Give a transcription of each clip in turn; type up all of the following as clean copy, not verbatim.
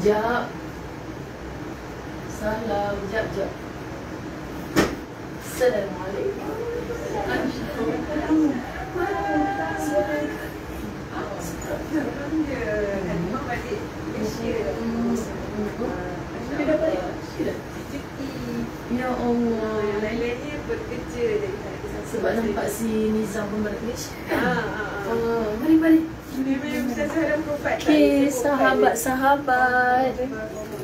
Jap. Salam. Jap. Assalamualaikum. Dia dapat cuti. Ya Allah. Lain-lainnya bekerja jadi sebab nampak si Nizam pun balik Malaysia. Mari. Okey, sahabat-sahabat.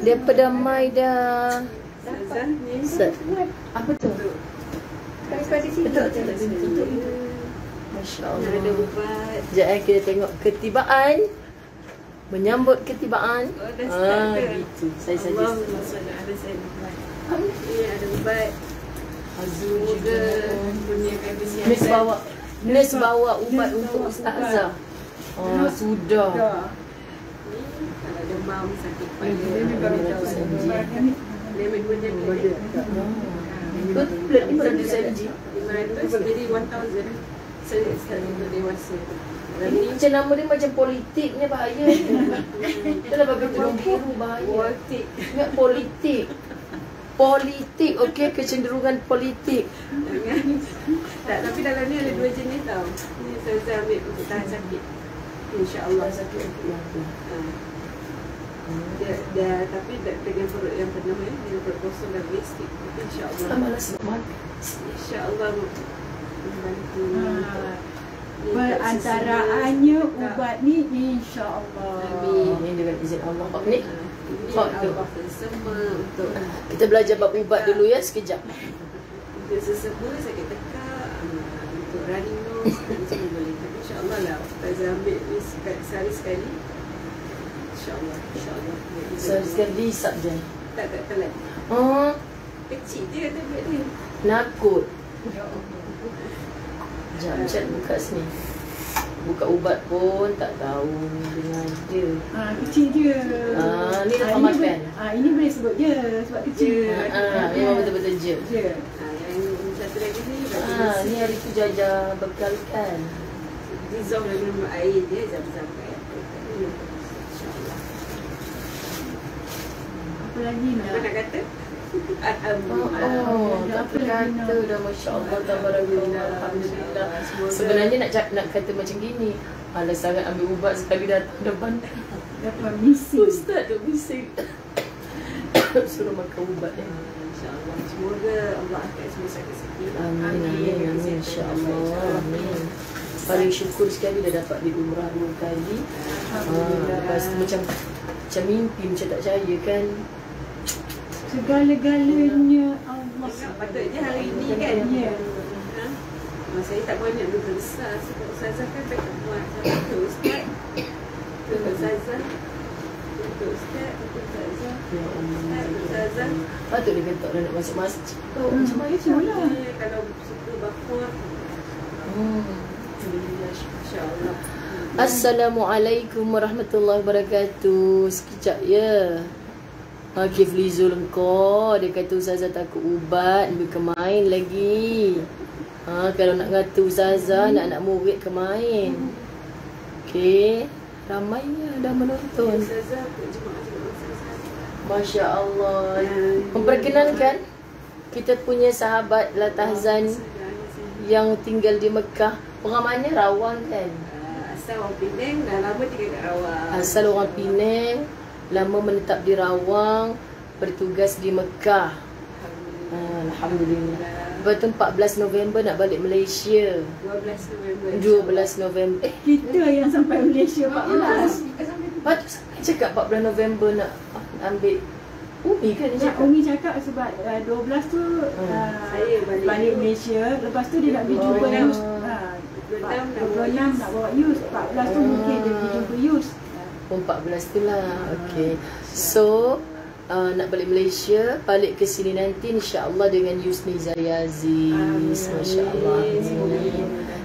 Daripada Maida. Apa tu? Betul. Masya Allah. Ada ubat. Sekejap kita tengok ketibaan. Menyambut ketibaan. Gitu. Saya saja. Ada ubat. Azul Semoga juga. kurniakan kesihatan. Nurse bawa ubat untuk Ustazah. Sudah. Kalau demam, sakit kepala, lemon pun jadi. Betul, 500 cm. 500 jadi 1000. Sekali untuk dewasa. Ini macam nama dia macam politiknya bahaya. Kita dah bagi tudung biru bahaya. Ingat politik. Politik, okey, kecenderungan politik. Tak, tapi dalam ni ada 2 jenis tau. Ni saya ambil untuk tahan sakit. InsyaAllah sakit yang tu. Dia tapi dengan perut yang pernah dengan perut kosong dan lipstick. Tapi insyaAllah. Malas nak makan. InsyaAllah membantu. Perantaraannya ubat ni insya-Allah. Amin dengan izin Allah. Ni. Sesama untuk Kita belajar bab ubat dulu ya sekejap. untuk sesama sakit tekak, untuk running nose semua boleh. Tapi insyaAllah lah Ustazah ambil ni sehari sekali. InsyaAllah. Sekali dihisap je. Tak telan. Kecil je tablet ni. Nakut. Sekejap, macam buka sini. Buka ubat pun tak tahu dengan dia. Kecil je. Ni dapat makan. Ini boleh sebut je sebab kecil. Memang betul-betul je. Yang satu lagi ni Ni hari tu Jaja bekalkan. dissolve dalam air dia zam-zam kayak InsyaAllah. Apa lagi nak? Apa nak kata? Apa kata dah Masya Allah, tabarakallah, alhamdulillah. Sebenarnya nak kata macam gini, alah sangat ambil ubat sekali datang depan Dapat misi. Ustaz tu bising suruh makan ubat ni. InsyaAllah. Semoga Allah akan semua sakit-sakit. Amin, insya-Allah. Amin. Paling syukur sekali dah dapat di umrah 2 kali. Lepas tu macam mimpi, macam tak percaya kan. Segala-galanya Allah. Patutnya hari ini kan? Ya. Saya tak banyak duka besar sebab Ustazah kan tak muat. Untuk Ustaz, untuk Ustazah, untuk Ustaz, untuk Ustazah, Ya Allah. untuk Ustazah. Patut dia kata nak masuk masjid. Macam mana Semula. Kalau suka bakor, Alhamdulillah. insyaAllah. Assalamualaikum warahmatullahi wabarakatuh. Sekejap ya. Kiflizul engkau. Dia kata Ustazah takut ubat, lebih kemain lagi. Kalau nak kata Ustazah, nak murid kemain. Okey. Ramainya dah menonton. Ustazah, jemaah Ustazah. Masya Allah. Memperkenalkan kita punya sahabat Latahzan yang tinggal di Mekah. Orang mana? Rawang kan? Asal orang Penang, dah lama tinggal kat Rawang. Asal orang Penang, lama menetap di Rawang, bertugas di Mekah. Alhamdulillah. Lepas tu 14 November nak balik Malaysia. 12 November. 12 November. Kita yang sampai Malaysia 14. Lepas tu sampai cakap 14 November nak ambil Umi kan dia cakap? Umi cakap sebab 12 tu Saya balik Malaysia. Lepas tu dia nak pergi jumpa Yus. 26 nak bawa Yus. 14 tu mungkin dia pergi jumpa Yus. 14 tu lah. Okay. So nak balik Malaysia, balik ke sini nanti insya-Allah dengan Yusni Zayaziz. Masya-Allah.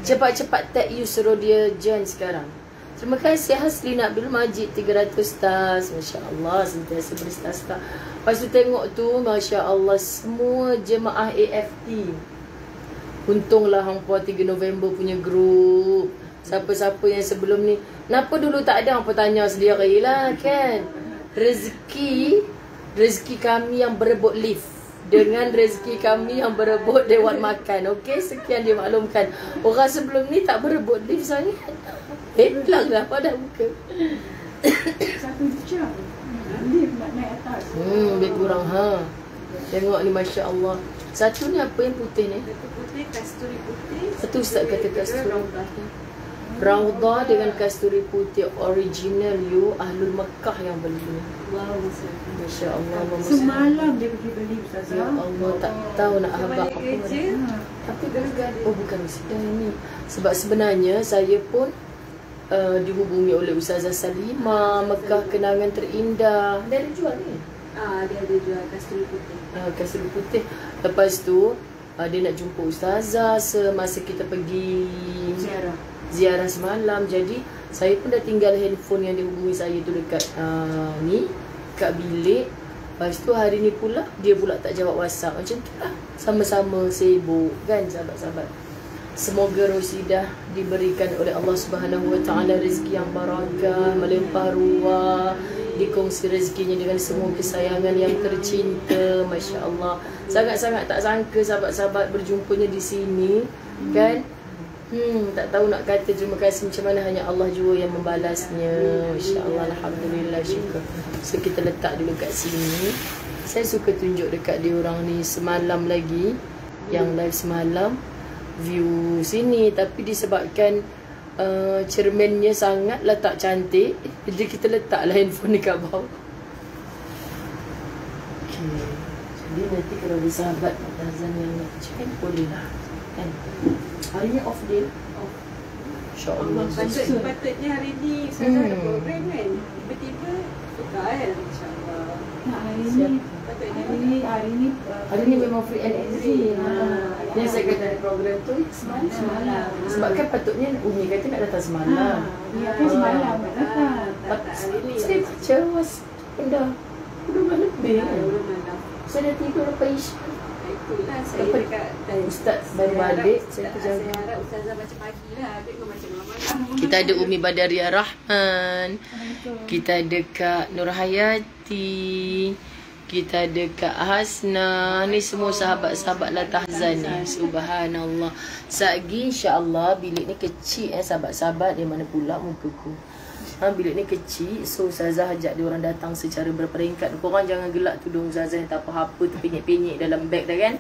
Cepat-cepat tag Yus, suruh dia join sekarang. Terima kasih Haslina Abdul Majid 300 stars. Masya-Allah, sentiasa berstas-stas. Lepas tu tengok tu, masya-Allah, semua jemaah AFT. Untunglah hangpa 3 November punya grup. Siapa-siapa yang sebelum ni, kenapa dulu tak ada hangpa tanya sendiri lah kan? rezeki kami yang berebut lift dengan rezeki kami yang berebut dewan makan. Okey, sekian dimaklumkan. Orang sebelum ni tak berebut lift sangat. Hilang dah pada muka. 1 jam. Lift nak naik atas. Lebih kurang Tengok ni, Masya Allah. Satu ni apa yang putih ni? Satu putih, kasturi putih. Satu Ustaz kata kasturi putih. Raudah dengan kasturi putih original Ahlul Makkah yang beli. Wow, Masya Allah. Semalam dia pergi beli Ustazah. Ya Allah, tak tahu nak habaq apa. kerja. Tapi gara-gara bukan Ustazah ni. Sebab sebenarnya saya pun dihubungi oleh Ustazah Salimah, Mekah Kenangan Terindah. Dia ada jual ni? Dia ada jual kasturi putih. Kasturi putih. Lepas tu dia nak jumpa Ustazah semasa kita pergi ziarah semalam. Jadi saya pun dah tinggal handphone yang dihubungi saya tu dekat kat bilik. Lepas tu hari ni pula dia pula tak jawab WhatsApp. Macam tu lah, sama-sama sibuk kan sahabat-sahabat. Semoga Rosidah diberikan oleh Allah Subhanahu Wa Taala rezeki yang barakah, melimpah ruah, dikongsi rezekinya dengan semua kesayangan yang tercinta. Masya Allah. Sangat-sangat tak sangka sahabat-sahabat berjumpanya di sini kan. Tak tahu nak kata terima kasih macam mana, hanya Allah jua yang membalasnya. Masya Allah, alhamdulillah, syukur. So kita letak dulu kat sini. Saya suka tunjuk dekat dia orang ni semalam lagi, yang live semalam, view sini. Tapi disebabkan cerminnya sangatlah tak cantik, jadi kita letaklah handphone dekat bawah. Okay. Jadi nanti kalau ada sahabat Azan yang nak cakap, boleh lah kan. Hari ni off day. InsyaAllah. Patutnya hari ni Ustazah ada program kan. Tiba-tiba tukar kan, insyaAllah. Hari ni memang free and easy. Yang saya kata program tu semalam. Sebab kan patutnya Umi kata nak datang semalam. Ya kan semalam nak datang. Saya baca benda 10 lebih kan. Saya dah tidur lepas Isyak. Itulah saya dekat Ustaz baru balik. Saya harap Ustazah baca pagi lah. Tengok macam malam. Kita ada Umi Badaria Rahman. Kita ada Kak Nur Hayati. Kita ada Kak Hasna. Ni semua sahabat-sahabat Latahzan ni. Subhanallah. Sagi insya-Allah bilik ni kecil sahabat-sahabat. Di mana pula mukaku. Bilik ni kecil. So Ustazah ajak dia orang datang secara berperingkat. Korang jangan gelak tudung Ustazah yang tak apa-apa terpenyek-penyek dalam beg dah kan.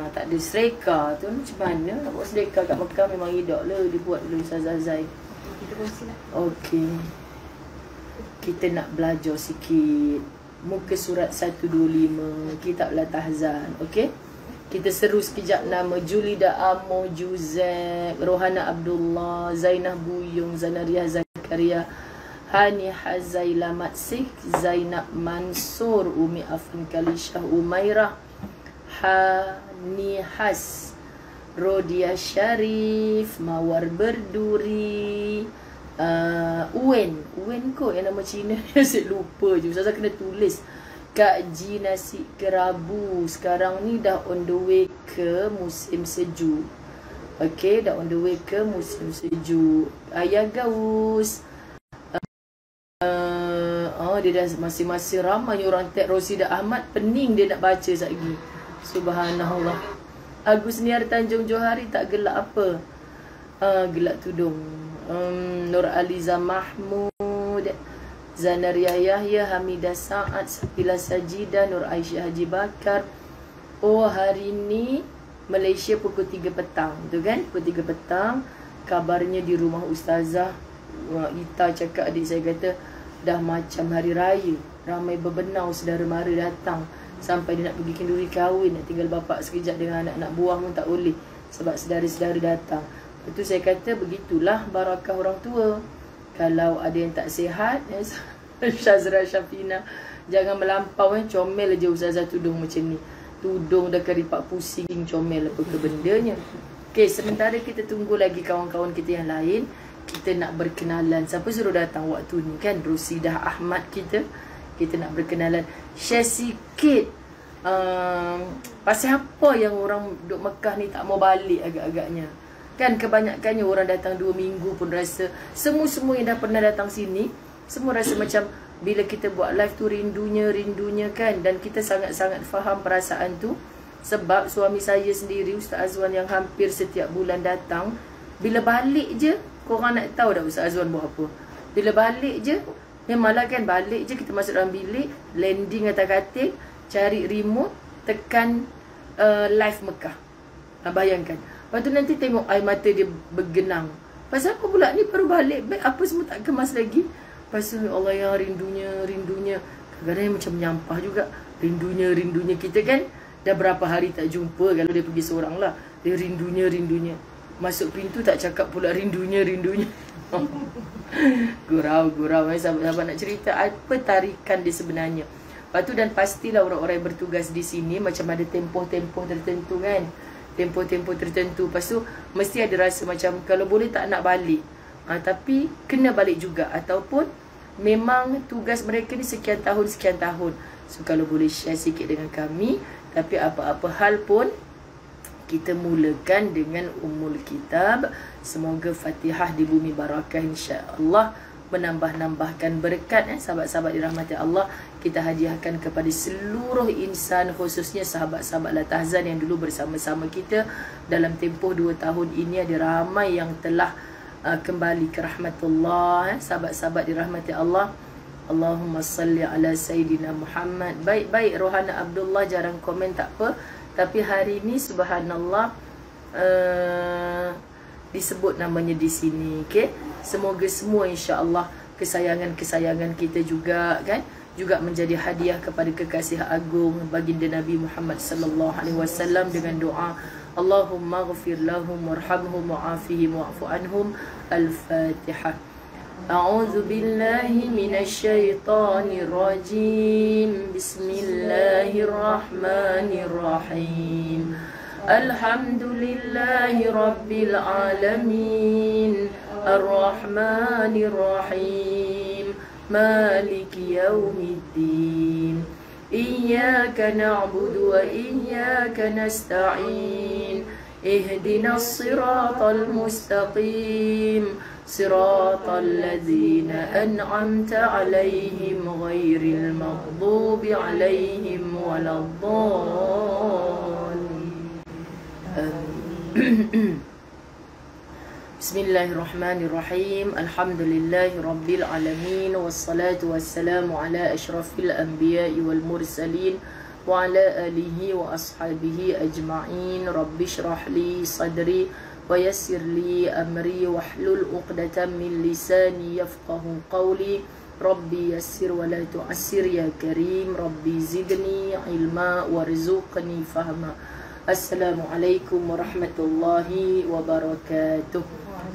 Tak ada sereka tu. Macam mana nak buat sereka kat Mekah, memang hidup lah. Dia buat dulu Ustazah Zai. Okey. Kita nak belajar sikit muka surat 125 kitab Latahzan. Okey. Kita seru sekejap nama Julida Amo Juzek, Rohana Abdullah, Zainah Buyung, Zanariah Zakaria, Hani Hazaila Matsik, Zainab Mansur, Umi Afin Kalishah Umairah, Hani Has, Rodia Syarif, Mawar Berduri, Uwen kot yang nama Cina. Saya lupa je. Ustazah kena tulis. Kak Ji Nasi Kerabu. Sekarang ni dah on the way ke musim sejuk. Okay, dah on the way ke musim sejuk. Ayah Gaus. Dia dah masing-masing ramai orang tag Rosidah Ahmad. Pening dia nak baca lagi. Subhanallah. Agus Niar Tanjung Johari tak gelak apa? Gelak tudung. Nur Aliza Mahmud, Zanaria Yahya, Hamidah Saad, Sapila Sajida, Nur Aisyah Haji Bakar. Oh, hari ni Malaysia pukul 3 petang. Tu kan? Pukul 3 petang. Kabarnya di rumah Ustazah Ita cakap, adik saya kata dah macam hari raya. Ramai berbenau, saudara mara datang. Sampai dia nak pergi kenduri kahwin, nak tinggal bapak sekejap dengan anak-anak buah pun tak boleh. Sebab saudara-saudara datang. Itu saya kata begitulah barakah orang tua. Kalau ada yang tak sihat, Syazra Syafina, jangan melampau comel aja Ustazah tudung macam ni. Tudung dah keripak pusing, comel apa ke bendanya. Okey, sementara kita tunggu lagi kawan-kawan kita yang lain. Kita nak berkenalan. Siapa suruh datang waktu ni kan? Rosidah Ahmad kita. Kita nak berkenalan. Share sikit pasal apa yang orang duduk Mekah ni tak mau balik agak-agaknya. Kan kebanyakannya orang datang 2 minggu pun rasa, semua yang dah pernah datang sini semua rasa macam bila kita buat live tu rindunya kan. Dan kita sangat-sangat faham perasaan tu. Sebab suami saya sendiri, Ustaz Azwan, yang hampir setiap bulan datang, bila balik je, korang nak tahu dah Ustaz Azwan buat apa. Bila balik je, memanglah kan balik je, kita masuk dalam bilik, landing atas katil, cari remote, tekan live Mekah. Bayangkan. Lepas tu nanti tengok air mata dia bergenang. Pasal apa pula ni, baru balik, beg apa semua tak kemas lagi. Lepas tu Allah yang rindunya. Kadang-kadang macam menyampah juga. Rindunya kita kan. Dah berapa hari tak jumpa, kalau dia pergi seorang lah. Dia rindunya. Masuk pintu tak cakap pula rindunya. Gurau. Sahabat-sahabat nak cerita apa tarikan dia sebenarnya. Lepas tu, dan pastilah orang-orang yang bertugas di sini macam ada tempoh-tempoh tertentu kan. Tempoh-tempoh tertentu. Lepas tu mesti ada rasa macam kalau boleh tak nak balik. Tapi kena balik juga. Ataupun memang tugas mereka ni sekian tahun. So kalau boleh share sikit dengan kami. Tapi apa-apa hal pun, kita mulakan dengan Ummul Kitab. Semoga Fatihah di bumi barakah insya-Allah, menambah-nambahkan berkat. Sahabat-sahabat dirahmati Allah, kita hadiahkan kepada seluruh insan, khususnya sahabat-sahabat Latahzan yang dulu bersama-sama kita dalam tempoh 2 tahun ini. Ada ramai yang telah kembali ke rahmatullah. Sahabat-sahabat dirahmati Allah, Allahumma salli ala Sayyidina Muhammad. Baik, Rohana Abdullah jarang komen, tak apa. Tapi hari ini subhanallah disebut namanya di sini. Okay? Semoga semua insya-Allah kesayangan kita juga kan, juga menjadi hadiah kepada kekasih agung baginda Nabi Muhammad sallallahu alaihi wasallam dengan doa Allahumma ghfir lahum warhamhum wa'afihim wa'fu anhum. Al-Fatihah. أعوذ بالله من الشيطان الرجيم بسم الله الرحمن الرحيم الحمد لله رب العالمين الرحمن الرحيم مالك يوم الدين إياك نعبد وإياك نستعين اهدنا الصراط المستقيم صراط الذين أنعمت عليهم غير المغضوب عليهم ولا الضالين. بسم الله الرحمن الرحيم الحمد لله رب العالمين والصلاة والسلام على أشرف الأنبياء والمرسلين وعلى آله وأصحابه أجمعين. رب اشرح لي صدري ويسر لي أمري واحلل عقدة من لساني يفقه قولي. ربي يسر ولا تعسر يا كريم. ربي زدني علما وارزقني فهما. السلام عليكم ورحمة الله وبركاته.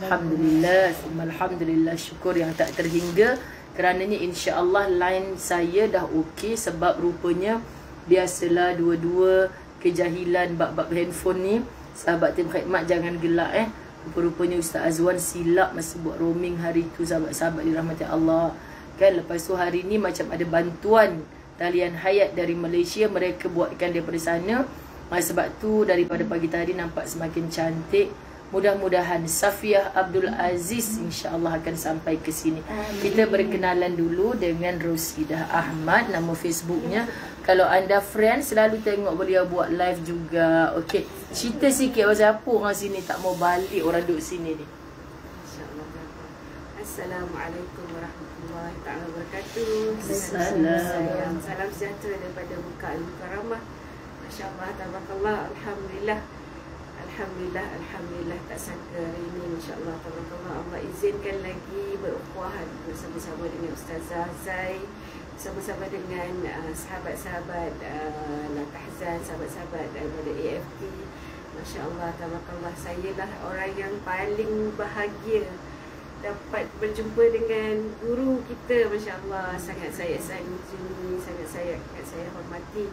Alhamdulillah, alhamdulillah, syukur yang tak terhingga. Kerananya insya-Allah line saya dah okey, sebab rupanya biasalah dua-dua kejahilan bab-bab handphone ni. Sahabat tim khidmat jangan gelak Rupa-rupanya Ustaz Azwan silap masa buat roaming hari tu, sahabat-sahabat dirahmati Allah. Kan lepas tu hari ni macam ada bantuan talian hayat dari Malaysia, mereka buatkan daripada sana. Sebab tu daripada pagi tadi nampak semakin cantik. Mudah-mudahan Safiah Abdul Aziz insya-Allah akan sampai ke sini. Kita berkenalan dulu dengan Rosidah Ahmad, nama Facebooknya. Kalau anda friend, selalu tengok beliau buat live juga. Okey, cerita sikit pasal apa orang sini tak mau balik, orang duduk sini ni. InsyaAllah. Assalamualaikum warahmatullahi taala wabarakatuh. Salam sejahtera daripada Mekah Al-Mukarramah. Masya-Allah, tabarakallah, alhamdulillah. Alhamdulillah, tak sangka hari ini insya-Allah tabarakallah Allah izinkan lagi berukhuwah bersama-sama dengan Ustazah Zai, bersama-sama dengan sahabat-sahabat Latahzan, sahabat-sahabat daripada AFT. Masya-Allah tabarakallah, saya lah orang yang paling bahagia dapat berjumpa dengan guru kita. Masya-Allah, sangat saya sanjungi, sangat saya hormati.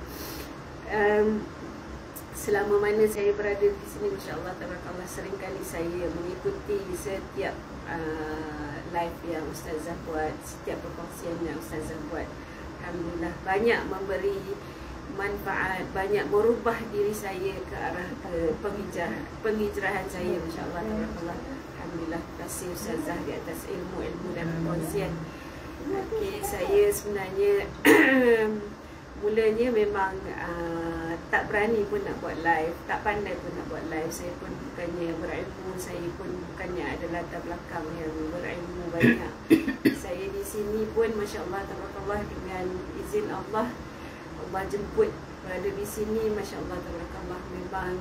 Selama mana saya berada di sini, masya-Allah tabarakallah, seringkali saya mengikuti setiap live yang Ustazah buat, setiap perkongsian yang Ustazah buat. Alhamdulillah, banyak memberi manfaat, banyak merubah diri saya ke arah penghijrahan saya, masya-Allah tabarakallah. Alhamdulillah, terima kasih Ustazah di atas ilmu-ilmu dan perkongsian. Okay, saya sebenarnya mulanya memang tak berani pun nak buat live, tak pandai pun nak buat live. Saya pun bukannya berilmu, saya pun bukannya ada latar belakang yang berilmu banyak. Saya di sini pun masya-Allah tabarakallah dengan izin Allah, Allah jemput berada di sini, masya-Allah tabarakallah, memang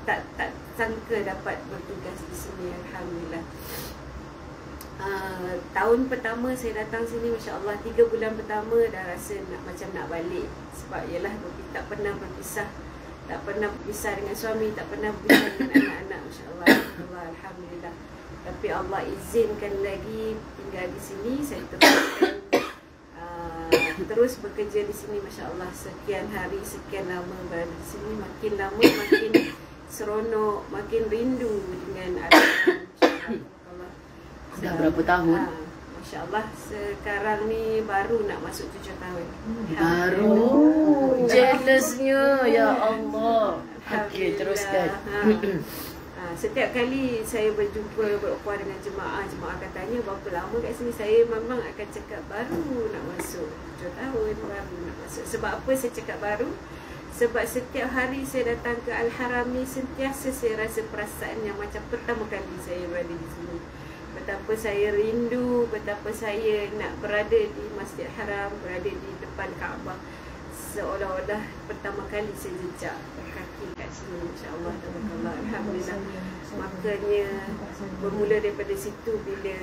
tak sangka dapat bertugas di sini, alhamdulillah. Tahun pertama saya datang sini, masya-Allah 3 bulan pertama dah rasa macam nak balik. Sebab ialah tak pernah berpisah, tak pernah berpisah dengan suami, tak pernah berpisah dengan anak-anak, masya-Allah, alhamdulillah. Tapi Allah izinkan lagi tinggal di sini, saya terus bekerja di sini, masya-Allah, sekian hari, sekian lama berada di sini. Makin lama makin seronok, makin rindu dengan anak-anak. Dah berapa tahun? Masya-Allah, sekarang ni baru nak masuk 7 tahun. Baru? Jealousnya, ya Allah. Okey, teruskan. Setiap kali saya berjumpa, berukhuwah dengan jemaah akan tanya berapa lama kat sini. Saya memang akan cakap baru nak masuk 7 tahun, baru nak masuk. Sebab apa saya cakap baru? Sebab setiap hari saya datang ke Al-Haram ni, sentiasa saya rasa perasaan yang macam pertama kali saya berada di sini. Betapa saya rindu, betapa saya nak berada di Masjid Haram, berada di depan Kaabah. Seolah-olah pertama kali saya jejak kaki kat sini, insya-Allah, tabarakallah, alhamdulillah. Makanya bermula daripada situ, bila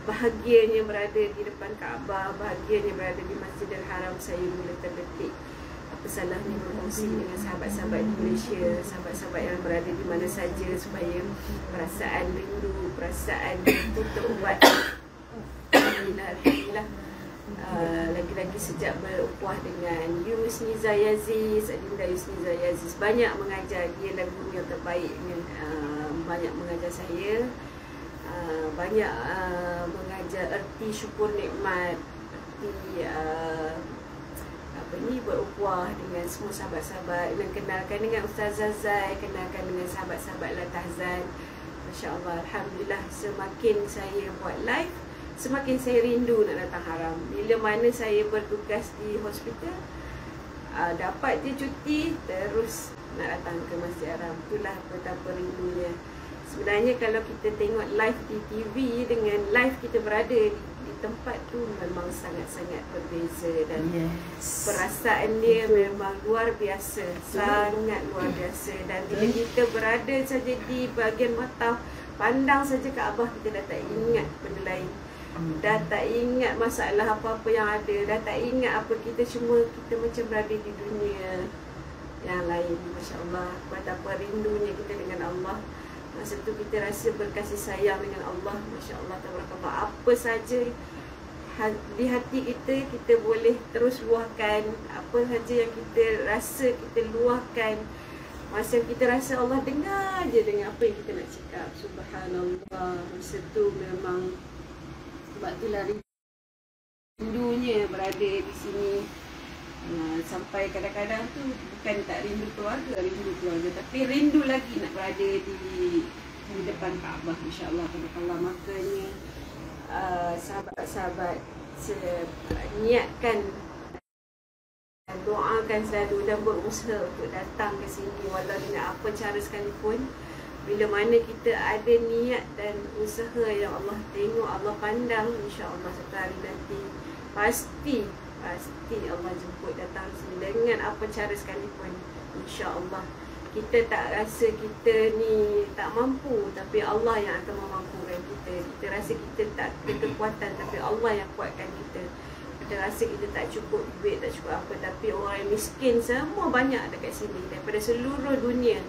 bahagianya berada di depan Kaabah, bahagianya berada di Masjidil Haram, saya mula terdetik apa salahnya berkongsi dengan sahabat-sahabat di Malaysia, sahabat-sahabat yang berada di mana saja, supaya perasaan rindu, perasaan itu terubat. Alhamdulillah. Lagi-lagi sejak berukhuwah dengan Yusniza Yaziz, Adinda Yusniza Yaziz, banyak mengajar. Dia lagu yang terbaik, banyak mengajar saya, banyak mengajar erti syukur nikmat, erti berukhuwah dengan semua sahabat-sahabat, dan kenalkan dengan Ustazah Zai, kenalkan dengan sahabat-sahabat La Tahzan. Masya-Allah, alhamdulillah, semakin saya buat live, semakin saya rindu nak datang haram. Bila mana saya bertugas di hospital, dapat je cuti, terus nak datang ke Masjid Haram. Itulah betapa rindunya. Sebenarnya kalau kita tengok live di TV dengan live kita berada di tempat tu, memang sangat-sangat berbeza, dan perasaan dia memang luar biasa, sangat luar biasa. Dan bila kita berada saja di bahagian Mataf, pandang saja Kaabah, kita dah tak ingat benda lain, dah tak ingat masalah apa-apa yang ada, dah tak ingat apa, kita macam berada di dunia yang lain. Masya-Allah, betapa rindunya kita dengan Allah. Masa tu kita rasa berkasih sayang dengan Allah, masya-Allah, tabarakallah. Apa saja di hati kita, kita boleh terus luahkan. Apa saja yang kita rasa, kita luahkan. Masa kita rasa Allah dengar je dengan apa yang kita nak cakap. Subhanallah, masa tu memang, sebab itulah rindunya berada di sini. Sampai kadang-kadang tu bukan tak rindu keluarga, tapi rindu lagi nak berada di depan Kaabah, insya-Allah, tabarakallah. Makanya sahabat-sahabat niatkan, doakan selalu dan berusaha untuk datang ke sini walau dengan apa cara sekalipun. Bila mana kita ada niat dan usaha yang Allah tengok, Allah pandang, insya-Allah satu hari nanti pasti Allah jemput datang sini dengan apa cara sekalipun, insya-Allah. Kita tak rasa kita ni tak mampu, tapi Allah yang akan memampukan kita. Kita rasa kita tak ada kekuatan, tapi Allah yang kuatkan kita. Kita rasa kita tak cukup duit, tak cukup apa, tapi orang yang miskin semua banyak dekat sini daripada seluruh dunia.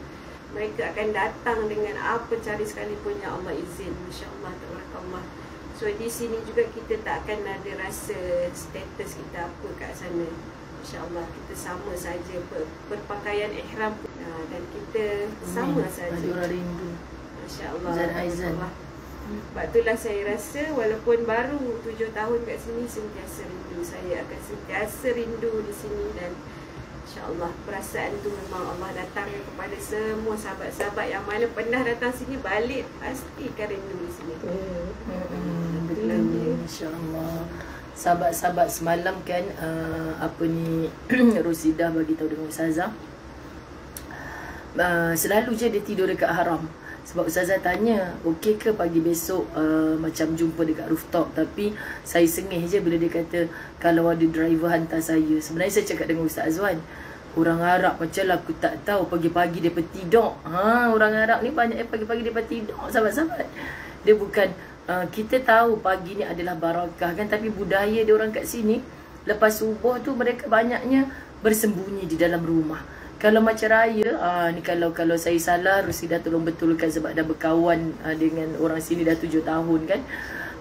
Mereka akan datang dengan apa cara sekalipun yang Allah izin, masya-Allah, tabarakallah. So di sini juga kita tak akan ada rasa status kita apa kat sana. InsyaAllah kita sama saja, berpakaian ihram dan kita sama saja. Ada orang rindu. Masya-Allah. Aizan. Sebab itulah saya rasa walaupun baru 7 tahun kat sini, sentiasa rindu. Saya akan sentiasa rindu di sini, dan insya-Allah perasaan tu memang Allah datangkan kepada semua sahabat-sahabat yang mana pernah datang sini, balik pasti akan rindu di sini. Masya-Allah. Sahabat-sahabat semalam kan apa ni Rosidah bagi tahu dengan Ustazah. Selalu je dia tidur dekat haram. Sebab Ustazah tanya, okey ke pagi besok macam jumpa dekat rooftop. Tapi saya sengih je bila dia kata kalau ada driver hantar saya. Sebenarnya saya cakap dengan Ustaz Azwan, orang Arab macam lah aku tak tahu pagi-pagi dia tidur. Orang Arab ni banyak pagi-pagi dia tidur, sahabat-sahabat. Dia bukan kita tahu pagi ni adalah barakah kan, tapi budaya dia orang kat sini lepas subuh tu mereka banyaknya bersembunyi di dalam rumah. Kalau macam raya, ni kalau saya salah, Rosidah tolong betulkan sebab dah berkawan dengan orang sini dah 7 tahun kan.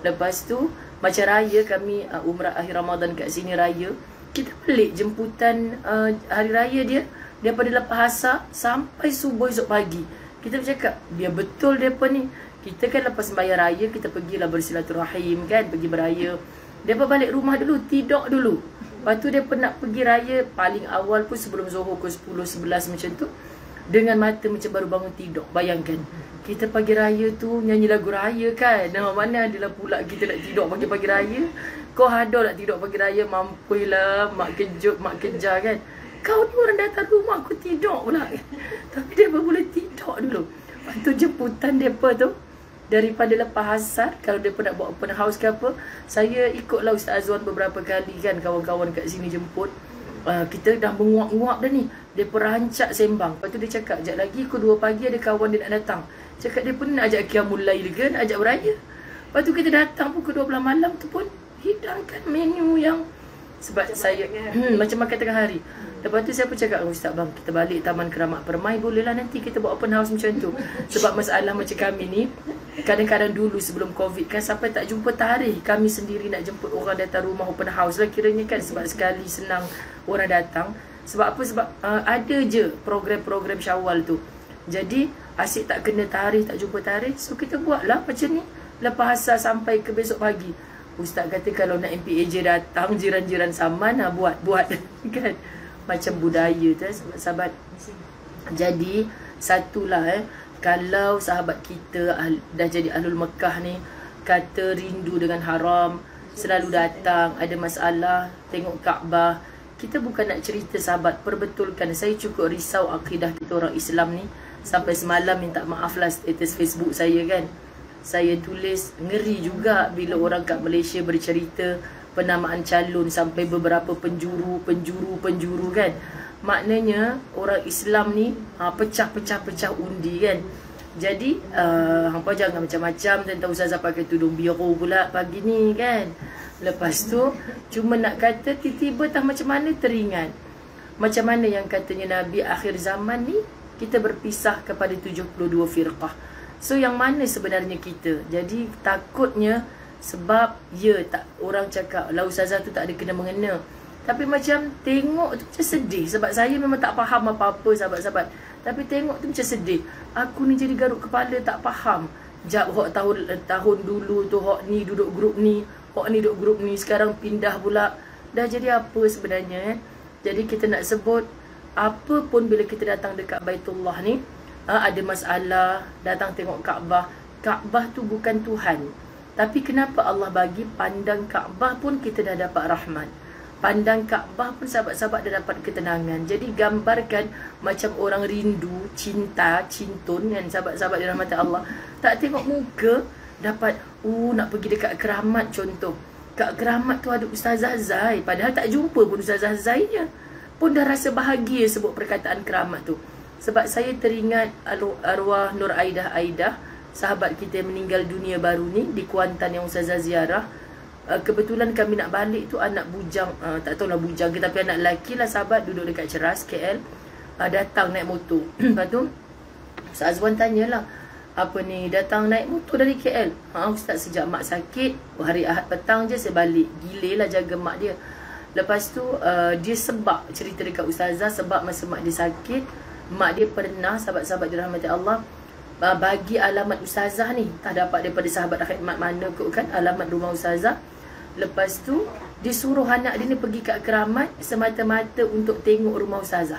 Lepas tu macam raya kami umrah akhir Ramadan kat sini raya, kita pelik jemputan hari raya dia daripada lepas asar sampai subuh esok pagi. Kita bercakap, dia betul depa ni. Kita kan lepas sembahyang raya kita pergilah bersilaturahim kan, pergi beraya. Depa balik rumah dulu, tidur dulu. Lepas tu dia nak pergi raya paling awal pun sebelum Zuhur pukul 10, 11 macam tu. Dengan mata macam baru bangun tidur. Bayangkan, kita pagi raya tu nyanyi lagu raya kan. Mana adalah pula kita nak tidur pagi-pagi raya. Kau ada nak tidur pagi raya, mampulah, mak kejut, mak kejar kan. Kau ni orang datang rumah aku tidur pula. Tapi dia boleh tidur dulu. Lepas tu jemputan mereka tu daripada lepas asar, kalau dia nak buat open house ke apa, saya ikutlah Ustaz Azwan beberapa kali kan, kawan-kawan kat sini jemput. Kita dah menguap-nguap dah ni. Dia perancak sembang. Lepas tu dia cakap, sekejap lagi pukul 2 pagi ada kawan dia nak datang. Cakap dia pun nak ajak Qiyamul Lail ke, nak ajak beraya. Lepas tu kita datang pukul 12 malam tu pun hidangkan menu yang sebab macam saya macam makan tengah hari. Lepas tu saya pun cakap dengan Ustaz, bang, kita balik Taman Keramat Permai bolehlah nanti kita buat open house macam tu. Sebab masalah macam kami ni, kadang-kadang dulu sebelum Covid kan, sampai tak jumpa tarikh kami sendiri nak jemput orang datang rumah open house lah kiranya kan. Sebab sekali senang orang datang. Sebab apa? Sebab ada je program-program Syawal tu. Jadi asyik tak kena tarikh, tak jumpa tarikh. So kita buatlah macam ni, lepas asar sampai ke besok pagi. Ustaz kata kalau nak MPAJ datang, jiran-jiran Saman buat kan. Macam budaya tu sahabat. Jadi satulah kalau sahabat kita dah jadi Ahlul Mekah ni kata rindu dengan haram, selalu datang, ada masalah tengok Kaabah, kita bukan nak cerita sahabat, perbetulkan. Saya cukup risau akidah kita orang Islam ni. Sampai semalam minta maaf lah status Facebook saya kan, saya tulis ngeri juga bila orang kat Malaysia bercerita penamaan calon sampai beberapa penjuru kan. Maknanya orang Islam ni pecah undi kan. Jadi hampa jangan macam-macam tentang Ustazah pakai tudung biru pula pagi ni kan. Lepas tu cuma nak kata tiba-tiba tak macam mana teringat, macam mana yang katanya Nabi akhir zaman ni kita berpisah kepada 72 firqah. So yang mana sebenarnya kita? Jadi takutnya sebab tak orang cakap lah Ustazah tu tak ada kena mengena. Tapi macam tengok tu macam sedih. Sebab saya memang tak faham apa-apa sahabat-sahabat. Tapi tengok tu macam sedih. Aku ni jadi garuk kepala tak faham. Jap hok tahun dulu tu hok ni duduk grup ni, hok ni duduk grup ni, sekarang pindah pula. Dah jadi apa sebenarnya Jadi kita nak sebut apa pun bila kita datang dekat Baitullah ni, ada masalah, datang tengok Kaabah. Kaabah tu bukan Tuhan. Tapi kenapa Allah bagi pandang Kaabah pun kita dah dapat rahmat. Pandang Kaabah pun sahabat-sahabat dah dapat ketenangan. Jadi gambarkan macam orang rindu, cinta, cintun kan sahabat-sahabat dirahmati Allah. Tak tengok muka dapat nak pergi dekat Keramat contoh. Kat Keramat tu ada Ustazah Zai, padahal tak jumpa pun Ustazah Zainya. Pun dah rasa bahagia sebut perkataan Keramat tu. Sebab saya teringat arwah Nur Aidah, sahabat kita yang meninggal dunia baru ni di Kuantan yang Ustazah ziarah. Kebetulan kami nak balik tu anak bujang, tak tahulah bujang ke, tapi anak lelaki lah sahabat duduk dekat Ceras KL, datang naik motor. Lepas tu Ustaz Azwan tanyalah, apa ni datang naik motor dari KL? Ustaz sejak mak sakit, hari Ahad petang je saya balik. Gila lah jaga mak dia. Lepas tu dia sebab cerita dekat Ustazah, sebab masa mak dia sakit, mak dia pernah sahabat-sahabat dirahmati Allah bagi alamat Ustazah ni. Tak dapat daripada sahabat khidmat mana kot kan alamat rumah Ustazah. Lepas tu dia suruh anak dia ni pergi kat Keramat semata-mata untuk tengok rumah Ustazah.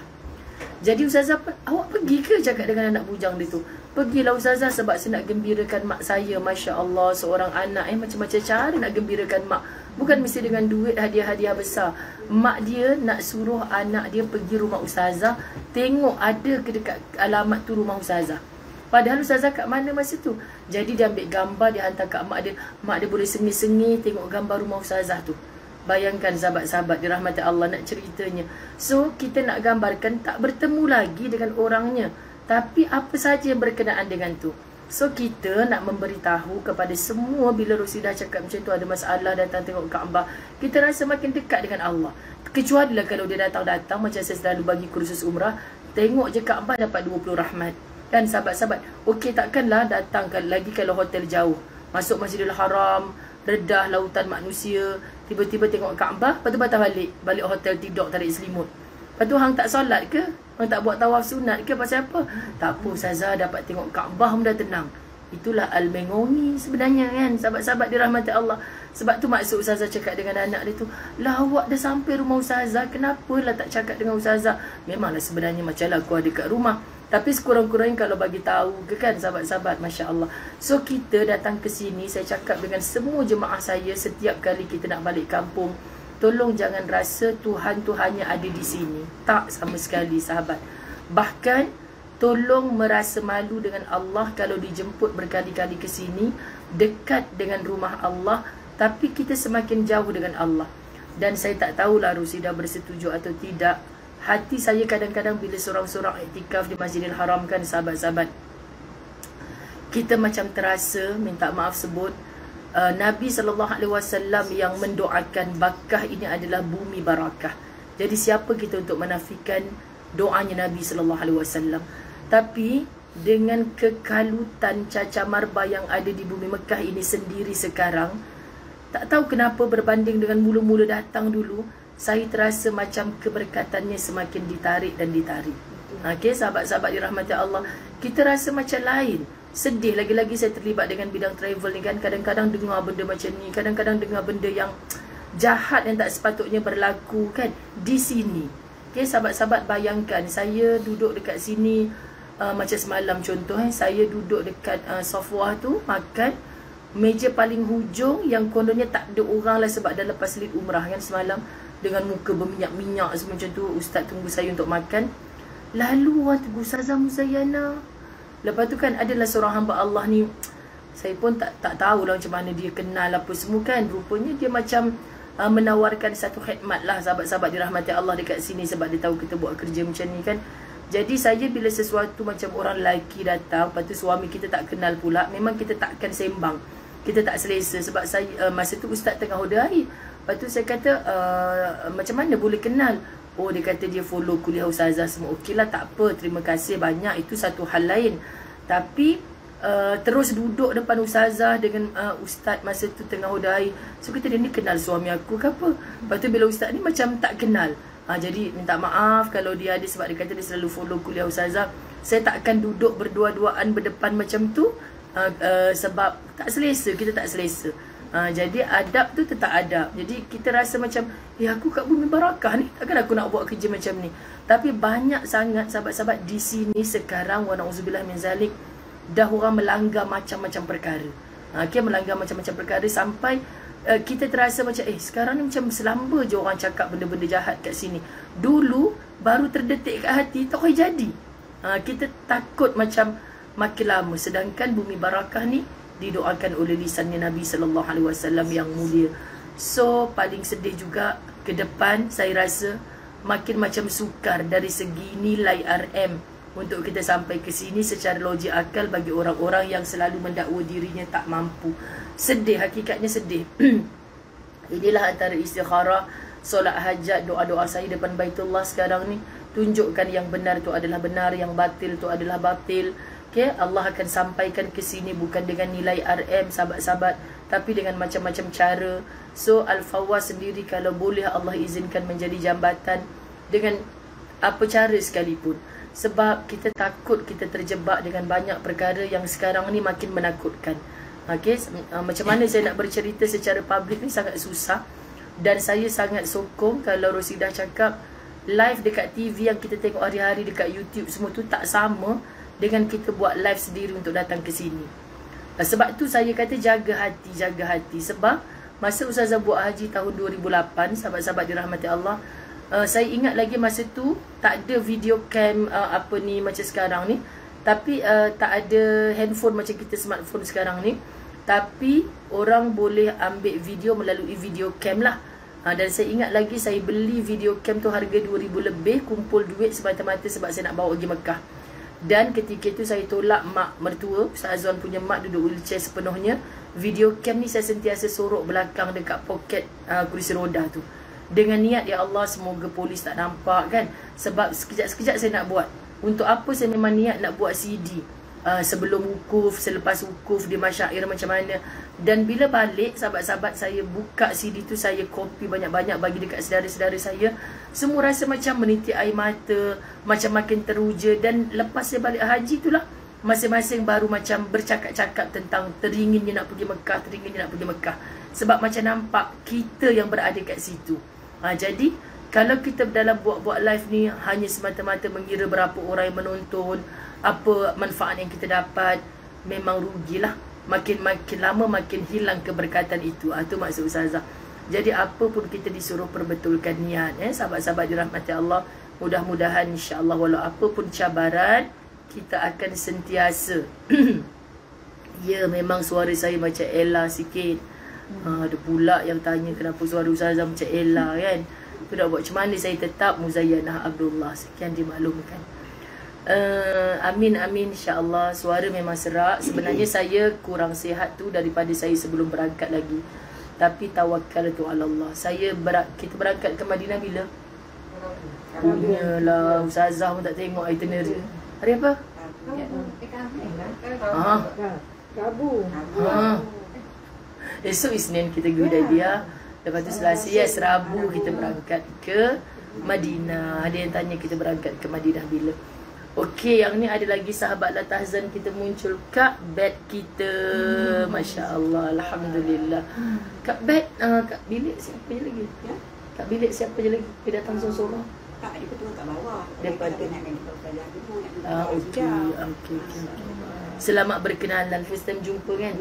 Jadi Ustazah pun, awak pergi ke? Cakap dengan anak bujang dia tu. Pergilah Ustazah sebab saya nak gembirakan mak saya. Masya Allah, seorang anak macam-macam cara nak gembirakan mak. Bukan mesti dengan duit, hadiah-hadiah besar. Mak dia nak suruh anak dia pergi rumah Ustazah, tengok ada ke dekat alamat tu rumah Ustazah. Padahal Ustazah kat mana masa tu. Jadi dia ambil gambar, dia hantar kat mak dia. Mak dia boleh sengi-sengi tengok gambar rumah Ustazah tu. Bayangkan sahabat-sahabat dirahmati Allah, nak ceritanya. So kita nak gambarkan tak bertemu lagi dengan orangnya, tapi apa saja yang berkenaan dengan tu. So kita nak memberitahu kepada semua, bila Rosidah cakap macam tu, ada masalah datang tengok Kaabah, kita rasa makin dekat dengan Allah. Kecuali lah kalau dia datang-datang, macam saya selalu bagi kursus umrah, tengok je Kaabah dapat 20 rahmat. Kan sahabat-sahabat, okey takkanlah datang lagi kalau hotel jauh, masuk Masjidil Haram, redah lautan manusia, tiba-tiba tengok Kaabah, lepas tu patah balik hotel, tidur tarik selimut. Lepas tu hang tak solat ke? Hang tak buat tawaf sunat ke? Pasal apa? Tak apa, Ustazah dapat tengok Kaabah dah tenang. Itulah al-mengongi sebenarnya kan, sahabat-sahabat dirahmati Allah. Sebab tu maksud Ustazah cakap dengan anak dia tu, lah awak dah sampai rumah Ustazah, kenapalah tak cakap dengan Ustazah? Memanglah sebenarnya macam lah aku ada kat rumah, tapi sekurang-kurangnya kalau bagi tahu ke kan sahabat-sahabat, Masya Allah. So kita datang ke sini, saya cakap dengan semua jemaah saya setiap kali kita nak balik kampung, tolong jangan rasa Tuhan-Tuhannya ada di sini. Tak sama sekali sahabat. Bahkan tolong merasa malu dengan Allah kalau dijemput berkali-kali ke sini, dekat dengan rumah Allah, tapi kita semakin jauh dengan Allah. Dan saya tak tahulah Rosidah bersetuju atau tidak. Hati saya kadang-kadang bila seorang-seorang iktikaf di Masjidil Haram kan sahabat-sahabat, kita macam terasa, minta maaf sebut, Nabi SAW yang mendoakan Bakkah ini adalah bumi barakah. Jadi siapa kita untuk menafikan doanya Nabi SAW? Tapi dengan kekalutan caca marba yang ada di bumi Mekah ini sendiri sekarang, tak tahu kenapa berbanding dengan mula-mula datang dulu, saya terasa macam keberkatannya semakin ditarik dan ditarik. Okey, sahabat-sahabat dirahmati Allah, kita rasa macam lain. Sedih, lagi-lagi saya terlibat dengan bidang travel ni kan. Kadang-kadang dengar benda macam ni, kadang-kadang dengar benda yang jahat yang tak sepatutnya berlaku kan di sini. Okay, sahabat-sahabat bayangkan, saya duduk dekat sini, macam semalam contoh, saya duduk dekat Safwah tu, makan meja paling hujung yang kononnya tak ada orang lah sebab dah lepas lead umrah kan semalam, dengan muka berminyak-minyak semua macam tu. Ustaz tunggu saya untuk makan, lalu orang tegur Ustazah Muzayana. Lepas tu kan adalah seorang hamba Allah ni, saya pun tak tahulah macam mana dia kenal apa semua kan. Rupanya dia macam menawarkan satu khidmat lah sahabat-sahabat dirahmati Allah dekat sini, sebab dia tahu kita buat kerja macam ni kan. Jadi saya bila sesuatu macam orang lelaki datang, lepas tu suami kita tak kenal pula, memang kita takkan sembang, kita tak selesa. Sebab saya masa tu Ustaz tengah order air. Lepas tu saya kata, macam mana boleh kenal? Oh, dia kata dia follow kuliah Ustazah semua. Okey lah, tak apa, terima kasih banyak, itu satu hal lain. Tapi terus duduk depan Ustazah dengan Ustaz masa tu tengah order air. So kata dia ni kenal suami aku ke apa? Lepas tu bila Ustaz ni macam tak kenal. Jadi minta maaf kalau dia ada, sebab dia kata dia selalu follow kuliah Ustazah. Saya takkan duduk berdua-duaan berdepan macam tu, sebab tak selesa, kita tak selesa. Jadi adab tu tetap adab. Jadi kita rasa macam, aku kat bumi barakah ni, takkan aku nak buat kerja macam ni. Tapi banyak sangat sahabat-sahabat di sini sekarang, wa na'udzubillah min zalik, dah orang melanggar macam-macam perkara. Okay, melanggar macam-macam perkara sampai kita terasa macam, sekarang ni macam selamba je orang cakap benda-benda jahat kat sini. Dulu baru terdetik kat hati, tak boleh jadi. Kita takut macam makin lama. Sedangkan bumi barakah ni didoakan oleh lisannya Nabi SAW yang mulia. So paling sedih juga ke depan, saya rasa makin macam sukar dari segi nilai RM untuk kita sampai ke sini secara logik akal bagi orang-orang yang selalu mendakwa dirinya tak mampu. Sedih, hakikatnya sedih. Inilah antara istikharah, solat hajat, doa-doa saya depan Baitullah sekarang ni, tunjukkan yang benar tu adalah benar, yang batil tu adalah batil. Okay, Allah akan sampaikan ke sini bukan dengan nilai RM sahabat-sahabat, tapi dengan macam-macam cara. So Al-Fawaz sendiri kalau boleh Allah izinkan menjadi jambatan dengan apa cara sekalipun. Sebab kita takut kita terjebak dengan banyak perkara yang sekarang ni makin menakutkan. Okay, macam mana saya nak bercerita secara publik ni sangat susah. Dan saya sangat sokong kalau Rosidah cakap live dekat TV yang kita tengok hari-hari dekat YouTube semua tu tak sama dengan kita buat live sendiri untuk datang ke sini. Sebab tu saya kata jaga hati. Sebab masa Ustazah buat haji tahun 2008, sahabat-sahabat dirahmati Allah, saya ingat lagi masa tu tak ada video cam macam sekarang ni. Tapi tak ada handphone macam kita smartphone sekarang ni. Tapi orang boleh ambil video melalui video cam lah. Dan saya ingat lagi saya beli video cam tu harga 2,000 lebih, kumpul duit semata-mata sebab saya nak bawa pergi Mekah. Dan ketika itu saya tolak mak mertua, Ustaz Azwan punya mak duduk wheelchair sepenuhnya. Video cam ni saya sentiasa sorok belakang dekat poket kursi roda tu, dengan niat ya Allah semoga polis tak nampak kan. Sebab sekejap-sekejap saya nak buat. Untuk apa saya memang niat nak buat CD sebelum wukuf, selepas wukuf di masyair macam mana. Dan bila balik, sahabat-sahabat saya buka CD tu, saya copy banyak-banyak bagi dekat saudara-saudara saya. Semua rasa macam menitik air mata, macam makin teruja. Dan lepas saya balik haji tu lah, masing-masing baru macam bercakap-cakap tentang teringinnya nak pergi Mekah, sebab macam nampak kita yang berada kat situ. Jadi kalau kita dalam buat live ni hanya semata-mata mengira berapa orang yang menonton, apa manfaat yang kita dapat, memang rugilah. Makin lama makin hilang keberkatan itu. Itu maksud Ustazah. Jadi apa pun kita disuruh perbetulkan niat, sahabat-sahabat dirahmati Allah. Mudah-mudahan insya-Allah walau apa pun cabaran, kita akan sentiasa ya, memang suara saya macam Ella sikit. Ada pula yang tanya kenapa suara Ustazah macam Ella kan. Tu dah buat macam mana, saya tetap Muzayyanah Abdullah. Sekian dimaklumkan. Amin insya-Allah. Suara memang serak. Sebenarnya saya kurang sihat tu daripada saya sebelum berangkat lagi. Tapi tawakal tu ala Allah. Kita berangkat ke Madinah bila? Punyalah Ustazah pun tak tengok itinerary. Hari apa? Rabu. Esok Isnin kita pergi Hudaibiyah. Lepas tu Selasa, Rabu kita berangkat ke Madinah. Ada yang tanya kita berangkat ke Madinah bila. Okey, yang ni ada lagi sahabat La Tahzan kita muncul. Kak Bet kita, Masya Allah, Alhamdulillah. Kak Bet, Kak bilik siapa je lagi? Ya? Kak bilik siapa je lagi? Dia datang seorang-seorang. Tak, dia turun kat bawah. Daripada okey. Selamat berkenalan, first time jumpa kan.